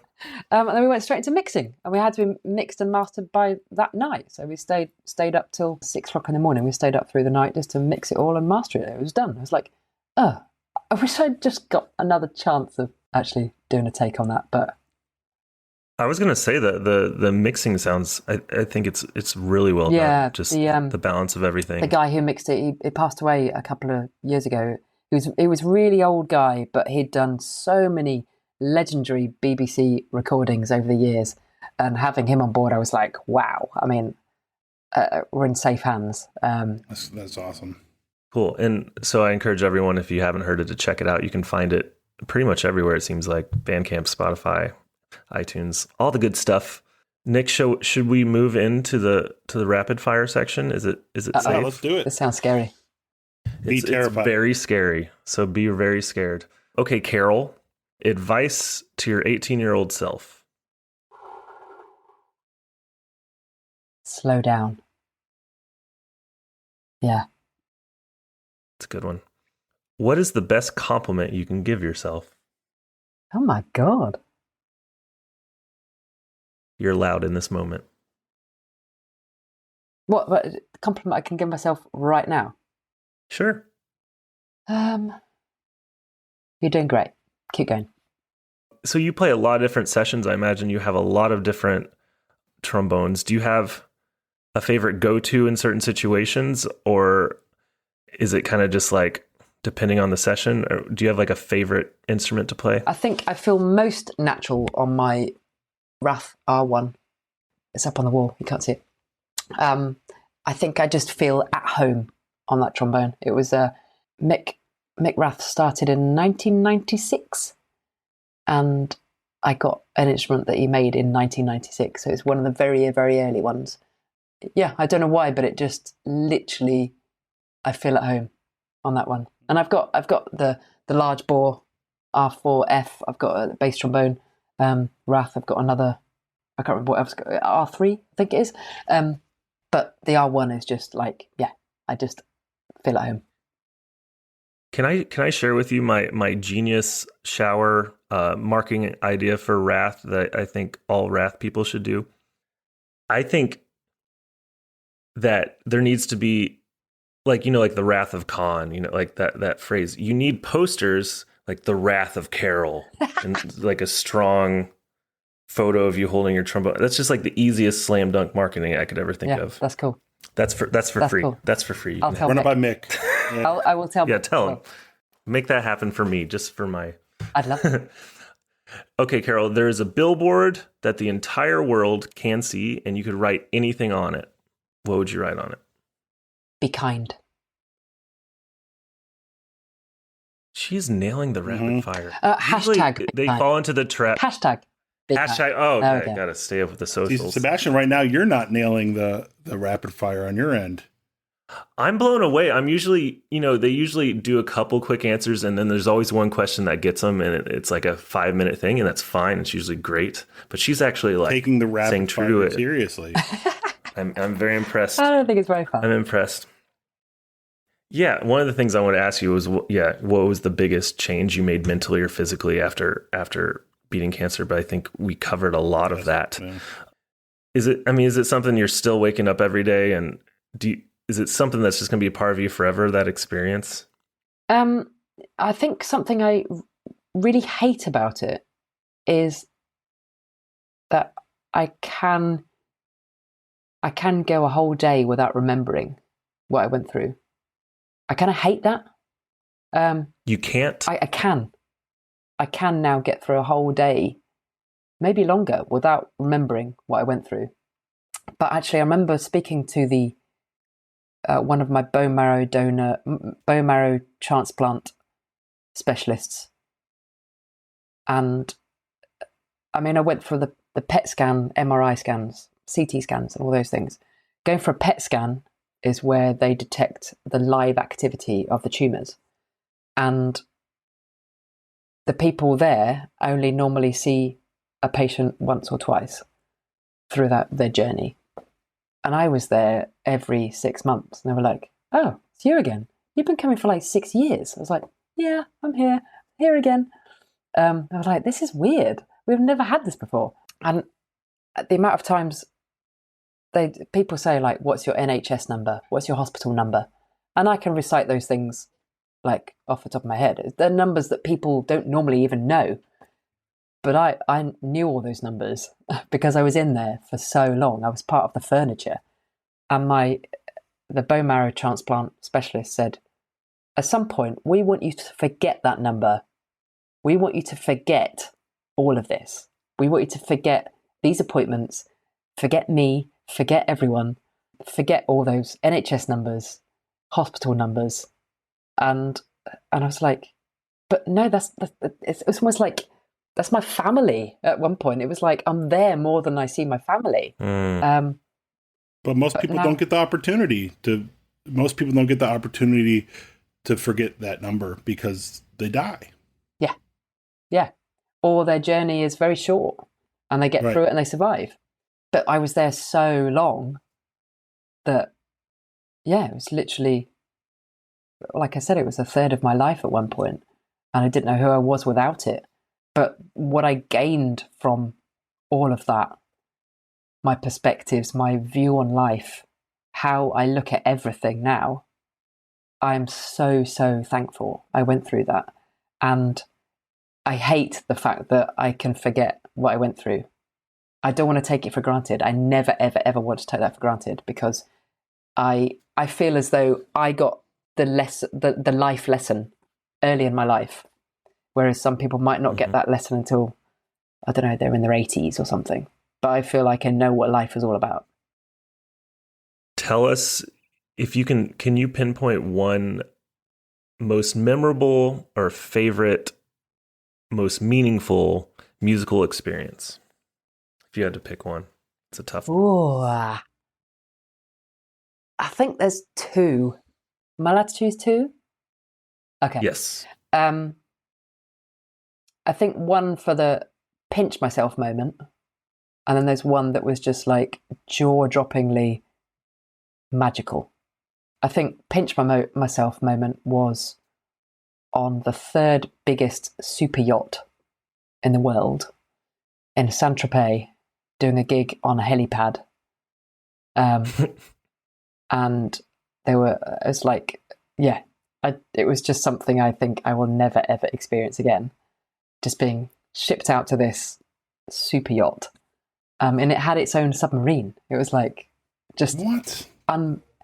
And then we went straight into mixing and we had to be mixed and mastered by that night. So we stayed up till 6 o'clock in the morning. We stayed up through the night just to mix it all and master it. It was done. I was like, oh, I wish I'd just got another chance of actually doing a take on that. But I was going to say that the mixing sounds, I think it's really well done. Just the balance of everything. The guy who mixed it, he passed away a couple of years ago. He was a really old guy, but he'd done so many legendary BBC recordings over the years. And having him on board, I was like, wow. I mean, we're in safe hands. That's awesome. Cool. And so I encourage everyone, if you haven't heard it, to check it out. You can find it pretty much everywhere, it seems like. Bandcamp, Spotify, iTunes, all the good stuff. Nick, should we move into the rapid fire section? Is it safe? Let's do it. This sounds scary. It's very scary. So be very scared. Okay, Carol, advice to your 18-year-old self. Slow down. Yeah. It's a good one. What is the best compliment you can give yourself? Oh my God. You're allowed in this moment. What compliment I can give myself right now? Sure. You're doing great. Keep going. So you play a lot of different sessions. I imagine you have a lot of different trombones. Do you have a favorite go-to in certain situations, or is it kind of just like depending on the session? Or do you have like a favorite instrument to play? I think I feel most natural on my Rath R1. It's up on the wall. You can't see it. I think I just feel at home on that trombone. It was Mick Rath started in 1996, and I got an instrument that he made in 1996. So it's one of the very, very early ones. Yeah, I don't know why, but it just literally, I feel at home on that one. And I've got the large bore R4F. I've got a bass trombone. Rath. I've got another. I can't remember what else. R3, I think it is. But the R1 is just like, yeah, I just feel at home. Can I share with you my genius shower marking idea for Rath that I think all Rath people should do? I think that there needs to be like the Wrath of Khan, like that phrase. You need posters like the Wrath of Carol and like a strong photo of you holding your trombone. That's just like the easiest slam dunk marketing I could ever think of. That's cool. That's for free. Cool. That's for free. I'll tell Run Mick. it by Mick. Yeah. I will tell. Yeah, Mick. tell him. Make that happen for me, just for my. I'd love it. Okay, Carol, there is a billboard that the entire world can see, and you could write anything on it. What would you write on it? Be kind. She's nailing the rapid fire. Hashtag. Usually they fall into the trap. Hashtag. Hashtag. Oh, okay. Gotta stay up with the See, socials. Sebastian, right now you're not nailing the rapid fire on your end. I'm blown away. I'm usually, they usually do a couple quick answers, and then there's always one question that gets them, and it's like a 5-minute thing, and that's fine. It's usually great. But she's actually like Taking the rapid staying true fire to it. seriously. I'm very impressed. I don't think it's very fun. I'm impressed. Yeah, one of the things I want to ask you was, what was the biggest change you made mentally or physically after beating cancer? But I think we covered a lot of that. Yeah. Is it something you're still waking up every day, and is it something that's just going to be a part of you forever, that experience? I think something I really hate about it is that I can go a whole day without remembering what I went through. I kind of hate that. You can't? I can. I can now get through a whole day, maybe longer, without remembering what I went through. But actually, I remember speaking to the one of my bone marrow transplant specialists, and I mean, I went for the PET scan, MRI scans, CT scans, and all those things. Going for a PET scan is where they detect the live activity of the tumours. And the people there only normally see a patient once or twice through their journey. And I was there every 6 months. And they were like, "Oh, it's you again. You've been coming for like 6 years." I was like, "Yeah, I'm here again." I was like, "This is weird. We've never had this before." And the amount of times people say, like, "What's your NHS number? What's your hospital number?" And I can recite those things like off the top of my head. They're numbers that people don't normally even know. But I knew all those numbers because I was in there for so long. I was part of the furniture. And the bone marrow transplant specialist said, "At some point, we want you to forget that number. We want you to forget all of this. We want you to forget these appointments, forget me, forget everyone, forget all those NHS numbers, hospital numbers." And I was like, "But no, it's almost like that's my family." At one point, it was like I'm there more than I see my family. But most people don't get the opportunity to. Most people don't get the opportunity to forget that number because they die. Yeah, or their journey is very short, and they get through it and they survive. But I was there so long that, it was literally, like I said, it was a third of my life at one point, and I didn't know who I was without it. But what I gained from all of that, my perspectives, my view on life, how I look at everything now, I'm so, so thankful I went through that. And I hate the fact that I can forget what I went through. I don't want to take it for granted. I never, ever, ever want to take that for granted, because I feel as though I got the life lesson early in my life, whereas some people might not get that lesson until, I don't know, they're in their 80s or something. But I feel like I know what life is all about. Tell us, if you can you pinpoint one most memorable or favorite, most meaningful musical experience? If you had to pick one, it's a tough one. Ooh, I think there's two. Am I allowed to choose two? Okay. Yes. I think one for the pinch myself moment, and then there's one that was just like jaw-droppingly magical. I think pinch myself moment was on the third biggest super yacht in the world in Saint-Tropez, doing a gig on a helipad. And it was like, it was just something I think I will never, ever experience again. Just being shipped out to this super yacht. And it had its own submarine. It was like, just... What?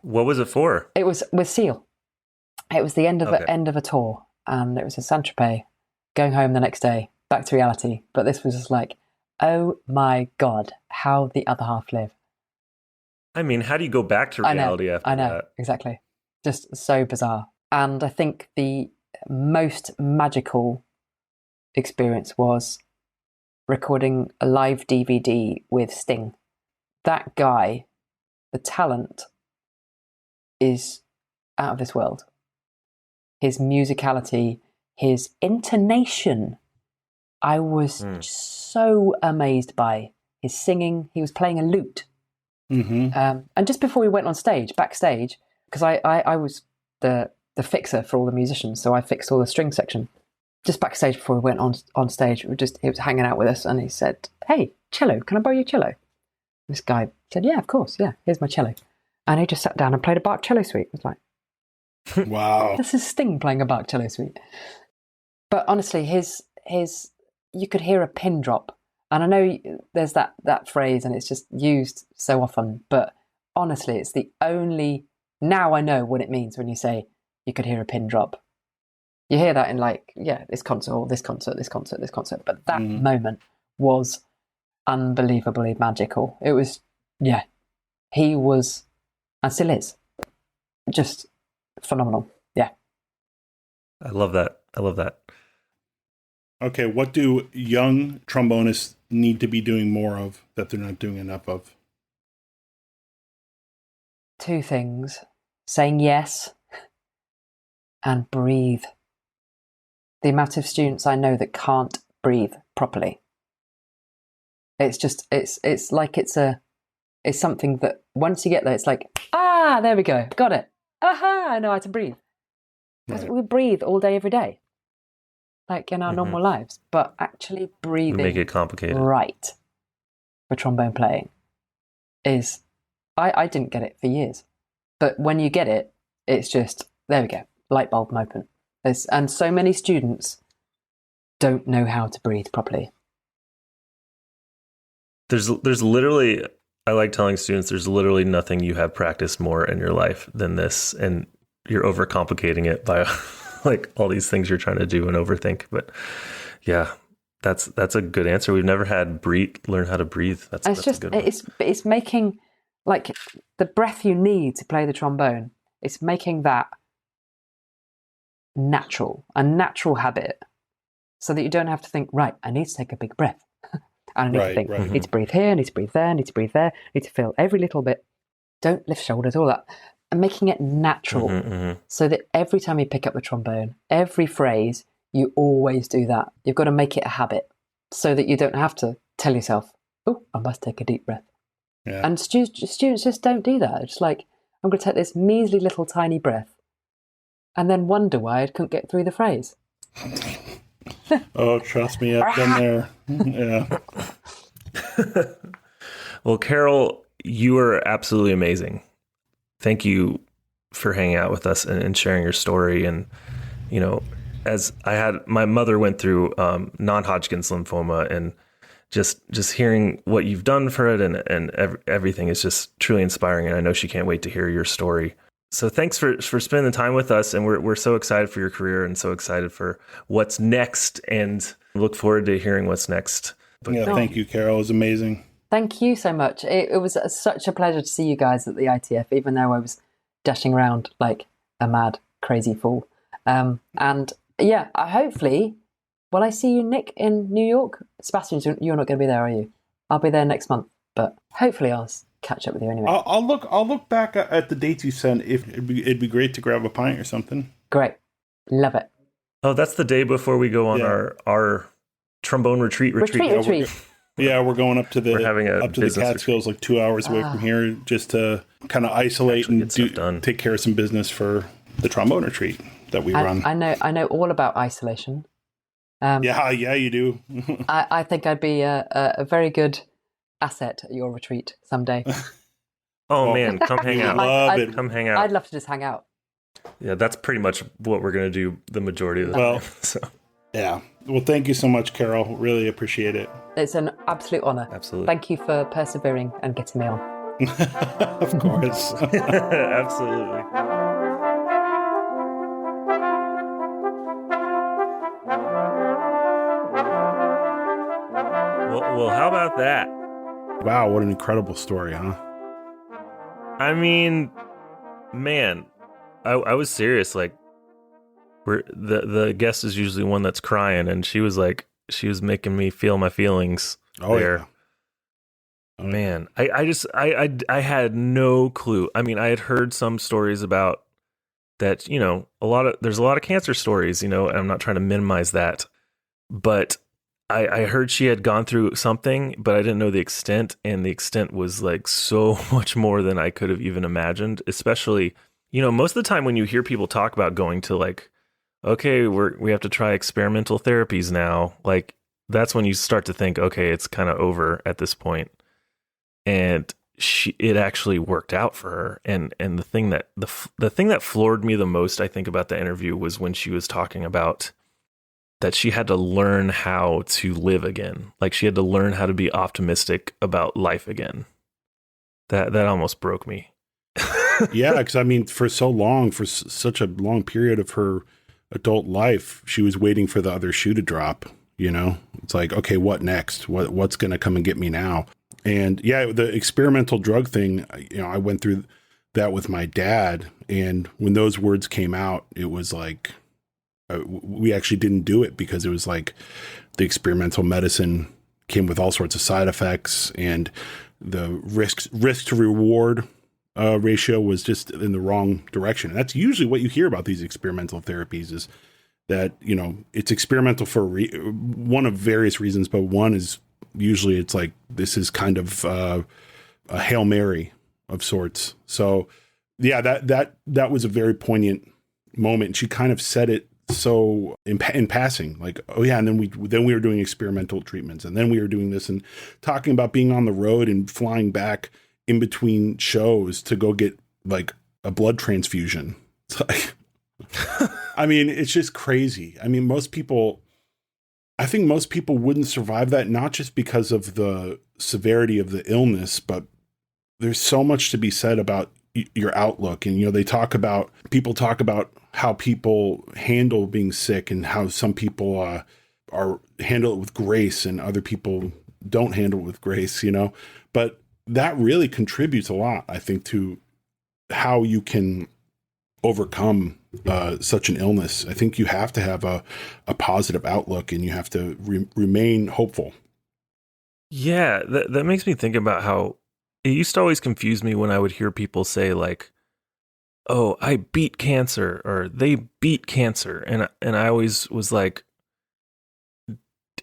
What was it for? It was with Seal. It was the end of a tour, and it was in Saint-Tropez, going home the next day, back to reality. But this was just like, oh my God, how the other half live. I mean, how do you go back to reality after that? I know, exactly. Just so bizarre. And I think the most magical experience was recording a live DVD with Sting. That guy, the talent is out of this world. His musicality, his intonation, I was so amazed by his singing. He was playing a lute, And just before we went on stage, backstage, because I was the fixer for all the musicians, so I fixed all the string section. Just backstage before we went on stage, he was hanging out with us, and he said, "Hey, cello, can I borrow your cello?" This guy said, "Yeah, of course, yeah, here's my cello." And he just sat down and played a Bach cello suite. It was like, wow. this is Sting playing a Bach cello suite. But honestly, his you could hear a pin drop. And I know there's that phrase and it's just used so often, but honestly, it's the only, now I know what it means when you say you could hear a pin drop. You hear that in like, yeah, this concert, or this concert, this concert, this concert. But that moment was unbelievably magical. It was, yeah, he was, and still is, just phenomenal. Yeah. I love that. I love that. Okay, what do young trombonists need to be doing more of that they're not doing enough of? Two things: saying yes and breathe. The amount of students I know that can't breathe properly. It's just, it's like it's something that once you get there, it's like, there we go, got it. Aha, I know how to breathe. Because we breathe all day, every day, like in our normal lives. But actually breathing, Make it complicated, right, for trombone playing is, I didn't get it for years. But when you get it, it's just, there we go, light bulb moment. And so many students don't know how to breathe properly. There's literally, I like telling students, there's literally nothing you have practiced more in your life than this, and you're overcomplicating it by like all these things you're trying to do and overthink. But yeah, that's a good answer. We've never had learn how to breathe. That's just a good one. It's making, like, the breath you need to play the trombone. It's making that a natural habit, so that you don't have to think, right, I need to take a big breath. And I need to think, I need to breathe here, I need to breathe there, I need to breathe there, I need to feel every little bit. Don't lift shoulders, all that. And making it natural, so that every time you pick up the trombone, every phrase, you always do that. You've got to make it a habit, so that you don't have to tell yourself, oh, I must take a deep breath. Yeah. And students just don't do that. It's like, I'm going to take this measly little tiny breath, and then wonder why I couldn't get through the phrase. Oh, trust me, I've been there. Yeah. Well, Carol, you are absolutely amazing. Thank you for hanging out with us and sharing your story. And, you know, as my mother went through non-Hodgkin's lymphoma, and just hearing what you've done for it and everything is just truly inspiring. And I know she can't wait to hear your story. So thanks for spending the time with us. And we're so excited for your career and so excited for what's next, and look forward to hearing what's next. Thank you, Carol. It was amazing. Thank you so much. It was such a pleasure to see you guys at the ITF, even though I was dashing around like a mad, crazy fool. And yeah, hopefully, will I see you, Nick, in New York? Sebastian, you're not going to be there, are you? I'll be there next month, but hopefully I'll catch up with you anyway. I'll look back at the dates you sent. If it'd be great to grab a pint or something. Great, love it. Oh, that's the day before we go on our trombone retreat. Yeah, we're going up to the business Catskills, like 2 hours away from here, just to kind of isolate and take care of some business for the trombone retreat that we run. I know all about isolation. Yeah, you do. I think I'd be a very good asset at your retreat someday. Oh man, come hang out. Come hang out. I'd love to just hang out. Yeah, that's pretty much what we're going to do the majority of the time. So. Yeah. Well, thank you so much, Carol. Really appreciate it. It's an absolute honor. Absolutely. Thank you for persevering and getting me on. Of course. Absolutely. Well, how about that? Wow, what an incredible story, huh? I mean, man, I was serious. Like, the guest is usually one that's crying, and she was making me feel my feelings there. Yeah. Man, I had no clue. I mean, I had heard some stories about that, you know, there's a lot of cancer stories, you know, and I'm not trying to minimize that, but I heard she had gone through something, but I didn't know the extent, and the extent was like so much more than I could have even imagined. Especially, most of the time when you hear people talk about going to like, okay, we have to try experimental therapies now, like that's when you start to think, okay, it's kind of over at this point. And it actually worked out for her. And the thing that the thing that floored me the most, I think, about the interview was when she was talking about that she had to learn how to live again. Like she had to learn how to be optimistic about life again. That almost broke me. Yeah, because I mean, for such a long period of her adult life, she was waiting for the other shoe to drop. It's like, okay, what next? What's going to come and get me now? And yeah, the experimental drug thing, I went through that with my dad. And when those words came out, it was like, we actually didn't do it because it was like the experimental medicine came with all sorts of side effects, and the risk to reward ratio was just in the wrong direction. And that's usually what you hear about these experimental therapies is that, it's experimental for one of various reasons, but one is usually it's like, this is kind of a Hail Mary of sorts. So yeah, that was a very poignant moment. She kind of said it so in passing, like, oh yeah, and then we were doing experimental treatments, and then we were doing this, and talking about being on the road and flying back in between shows to go get like a blood transfusion. It's like, I mean, it's just crazy. I mean, I think most people wouldn't survive that, not just because of the severity of the illness, but there's so much to be said about your outlook. And, people talk about how people handle being sick and how some people are handle it with grace and other people don't handle it with grace, but that really contributes a lot, I think, to how you can overcome such an illness. I think you have to have a positive outlook, and you have to remain hopeful. Yeah, that makes me think about how it used to always confuse me when I would hear people say like, oh, I beat cancer, or they beat cancer. And I always was like,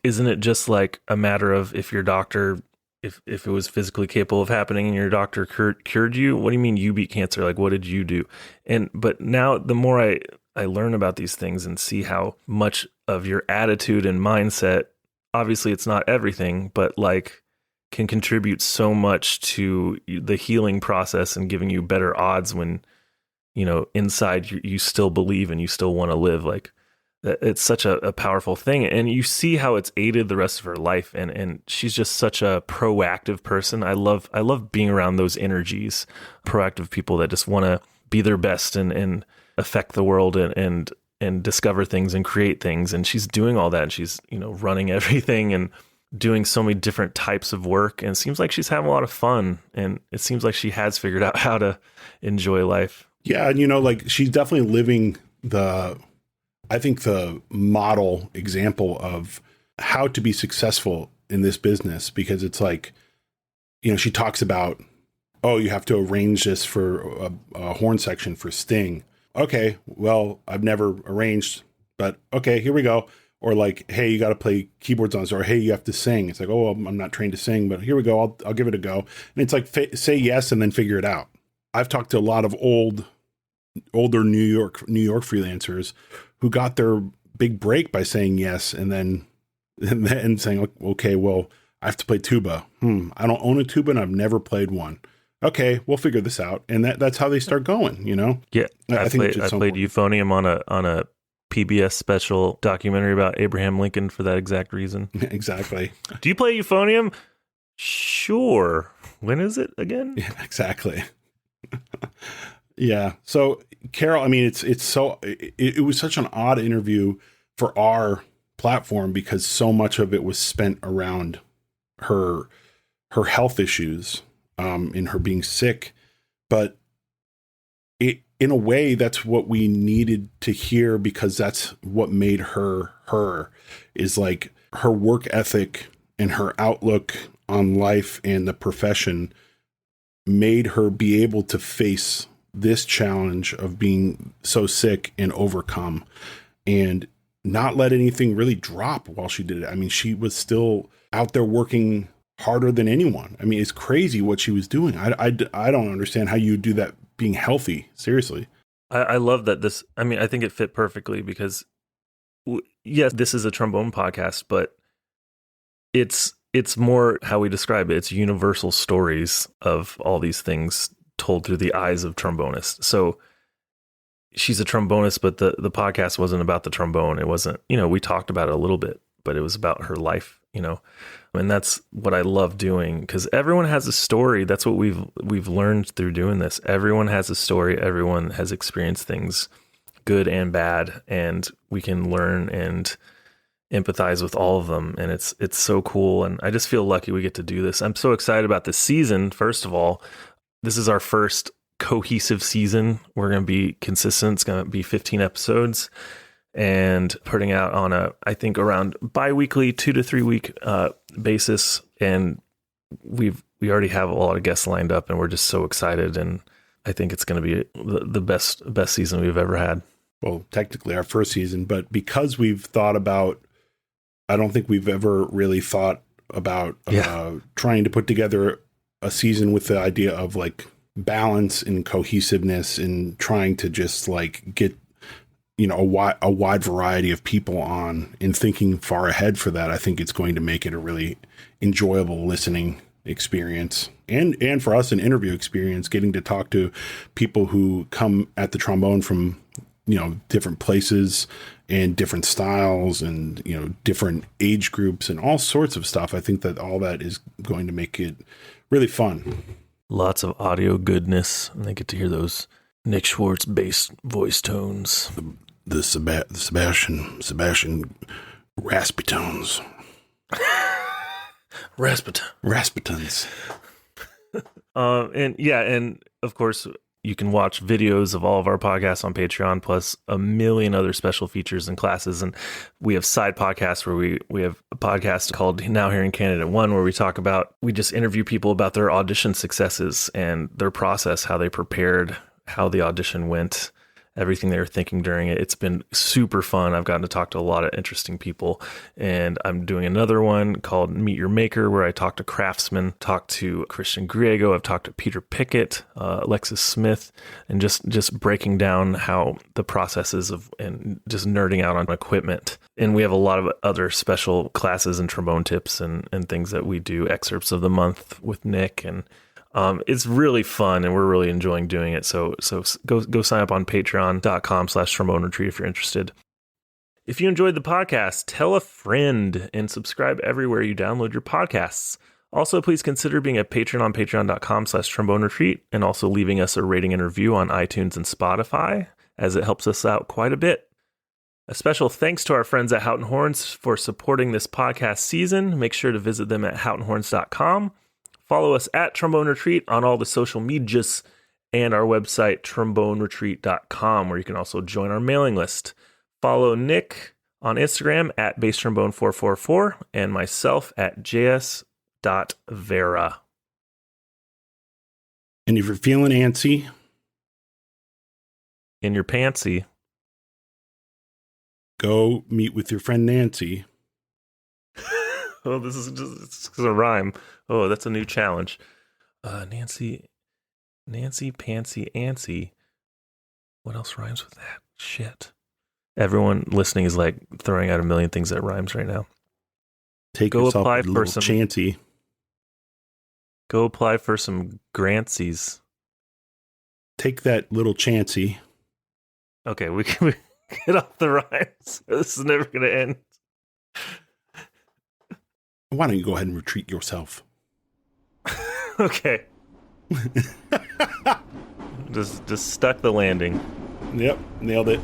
isn't it just like a matter of if your doctor, if it was physically capable of happening and your doctor cured you? What do you mean you beat cancer? Like, what did you do? But now the more I learn about these things and see how much of your attitude and mindset, obviously it's not everything, but like can contribute so much to the healing process and giving you better odds when, inside you still believe and you still want to live. Like it's such a powerful thing. And you see how it's aided the rest of her life. And she's just such a proactive person. I love being around those energies, proactive people that just want to be their best and affect the world and discover things and create things. And she's doing all that. And she's, running everything and doing so many different types of work. And it seems like she's having a lot of fun. And it seems like she has figured out how to enjoy life. Yeah. And, like, she's definitely living I think the model example of how to be successful in this business, because it's like, she talks about, oh, you have to arrange this for a horn section for Sting. Okay, well, I've never arranged, but okay, here we go. Or like, hey, you got to play keyboards on this, or hey, you have to sing. It's like, oh, I'm not trained to sing, but here we go. I'll give it a go. And it's like, say yes and then figure it out. I've talked to a lot of older New York freelancers who got their big break by saying yes and then saying, okay, well, I have to play tuba. I don't own a tuba and I've never played one. Okay, we'll figure this out. And that's how they start going, Yeah. I played euphonium on a PBS special documentary about Abraham Lincoln for that exact reason. Exactly. Do you play euphonium? Sure. When is it again? Yeah, exactly. Yeah. So Carol, I mean, it was such an odd interview for our platform because so much of it was spent around her health issues, in her being sick, but in a way that's what we needed to hear, because that's what made her is like her work ethic and her outlook on life and the profession made her be able to face this challenge of being so sick and overcome. And not let anything really drop while she did it. I mean, she was still out there working harder than anyone. I mean, it's crazy what she was doing. I don't understand how you do that being healthy. Seriously. I love that I think it fit perfectly because, yes, this is a trombone podcast, but it's more how we describe it. It's universal stories of all these things told through the eyes of trombonists. So she's a trombonist, but the podcast wasn't about the trombone. It wasn't, we talked about it a little bit, but it was about her life, and that's what I love doing, because everyone has a story. That's what we've learned through doing this. Everyone has a story. Everyone has experienced things, good and bad, and we can learn and empathize with all of them. And it's so cool. And I just feel lucky we get to do this. I'm so excited about this season. First of all, this is our first cohesive season. We're going to be consistent. It's going to be 15 episodes and putting out on I think around bi-weekly, 2 to 3 week basis. And we already have a lot of guests lined up, and we're just so excited. And I think it's going to be the best season we've ever had. Well, technically our first season, but because we've thought about, I don't think we've ever really thought about trying to put together a season with the idea of like balance and cohesiveness, and trying to just like get, a wide variety of people on, and thinking far ahead for that. I think it's going to make it a really enjoyable listening experience, and for us an interview experience, getting to talk to people who come at the trombone from, different places and different styles and, different age groups and all sorts of stuff. I think that all that is going to make it really fun. Lots of audio goodness, and they get to hear those Nick Schwartz bass voice tones. The Sebastian raspy tones. Raspitons. And of course, you can watch videos of all of our podcasts on Patreon, plus a million other special features and classes. And we have side podcasts where we have a podcast called Now Hearing Candidate 1, where we just interview people about their audition successes and their process, how they prepared, how the audition went, everything they were thinking during it. It's been super fun. I've gotten to talk to a lot of interesting people, and I'm doing another one called Meet Your Maker, where I talk to craftsmen, talk to Christian Griego. I've talked to Peter Pickett, Alexis Smith, and just breaking down how the processes and just nerding out on equipment. And we have a lot of other special classes and trombone tips and things that we do, excerpts of the month with Nick, and it's really fun, and we're really enjoying doing it. So go sign up on patreon.com/trombone retreat if you're interested. If you enjoyed the podcast, tell a friend and subscribe everywhere you download your podcasts. Also, please consider being a patron on patreon.com/trombone retreat, and also leaving us a rating and review on iTunes and Spotify, as it helps us out quite a bit. A special thanks to our friends at Houghton Horns for supporting this podcast season. Make sure to visit them at houghtonhorns.com. Follow us at Trombone Retreat on all the social medias, and our website, tromboneretreat.com, where you can also join our mailing list. Follow Nick on Instagram at basstrombone444 and myself at js.vera. And if you're feeling antsy in your pantsy, go meet with your friend Nancy. Oh, this is just a rhyme. Oh, that's a new challenge. Nancy, Pantsy, Antsy. What else rhymes with that? Shit. Everyone listening is like throwing out a million things that rhymes right now. Go apply for some chancy. Go apply for some grantsies. Take that little chancy. Okay, we can get off the rhymes. This is never going to end. Why don't you go ahead and retreat yourself? Okay. just stuck the landing. Yep, nailed it.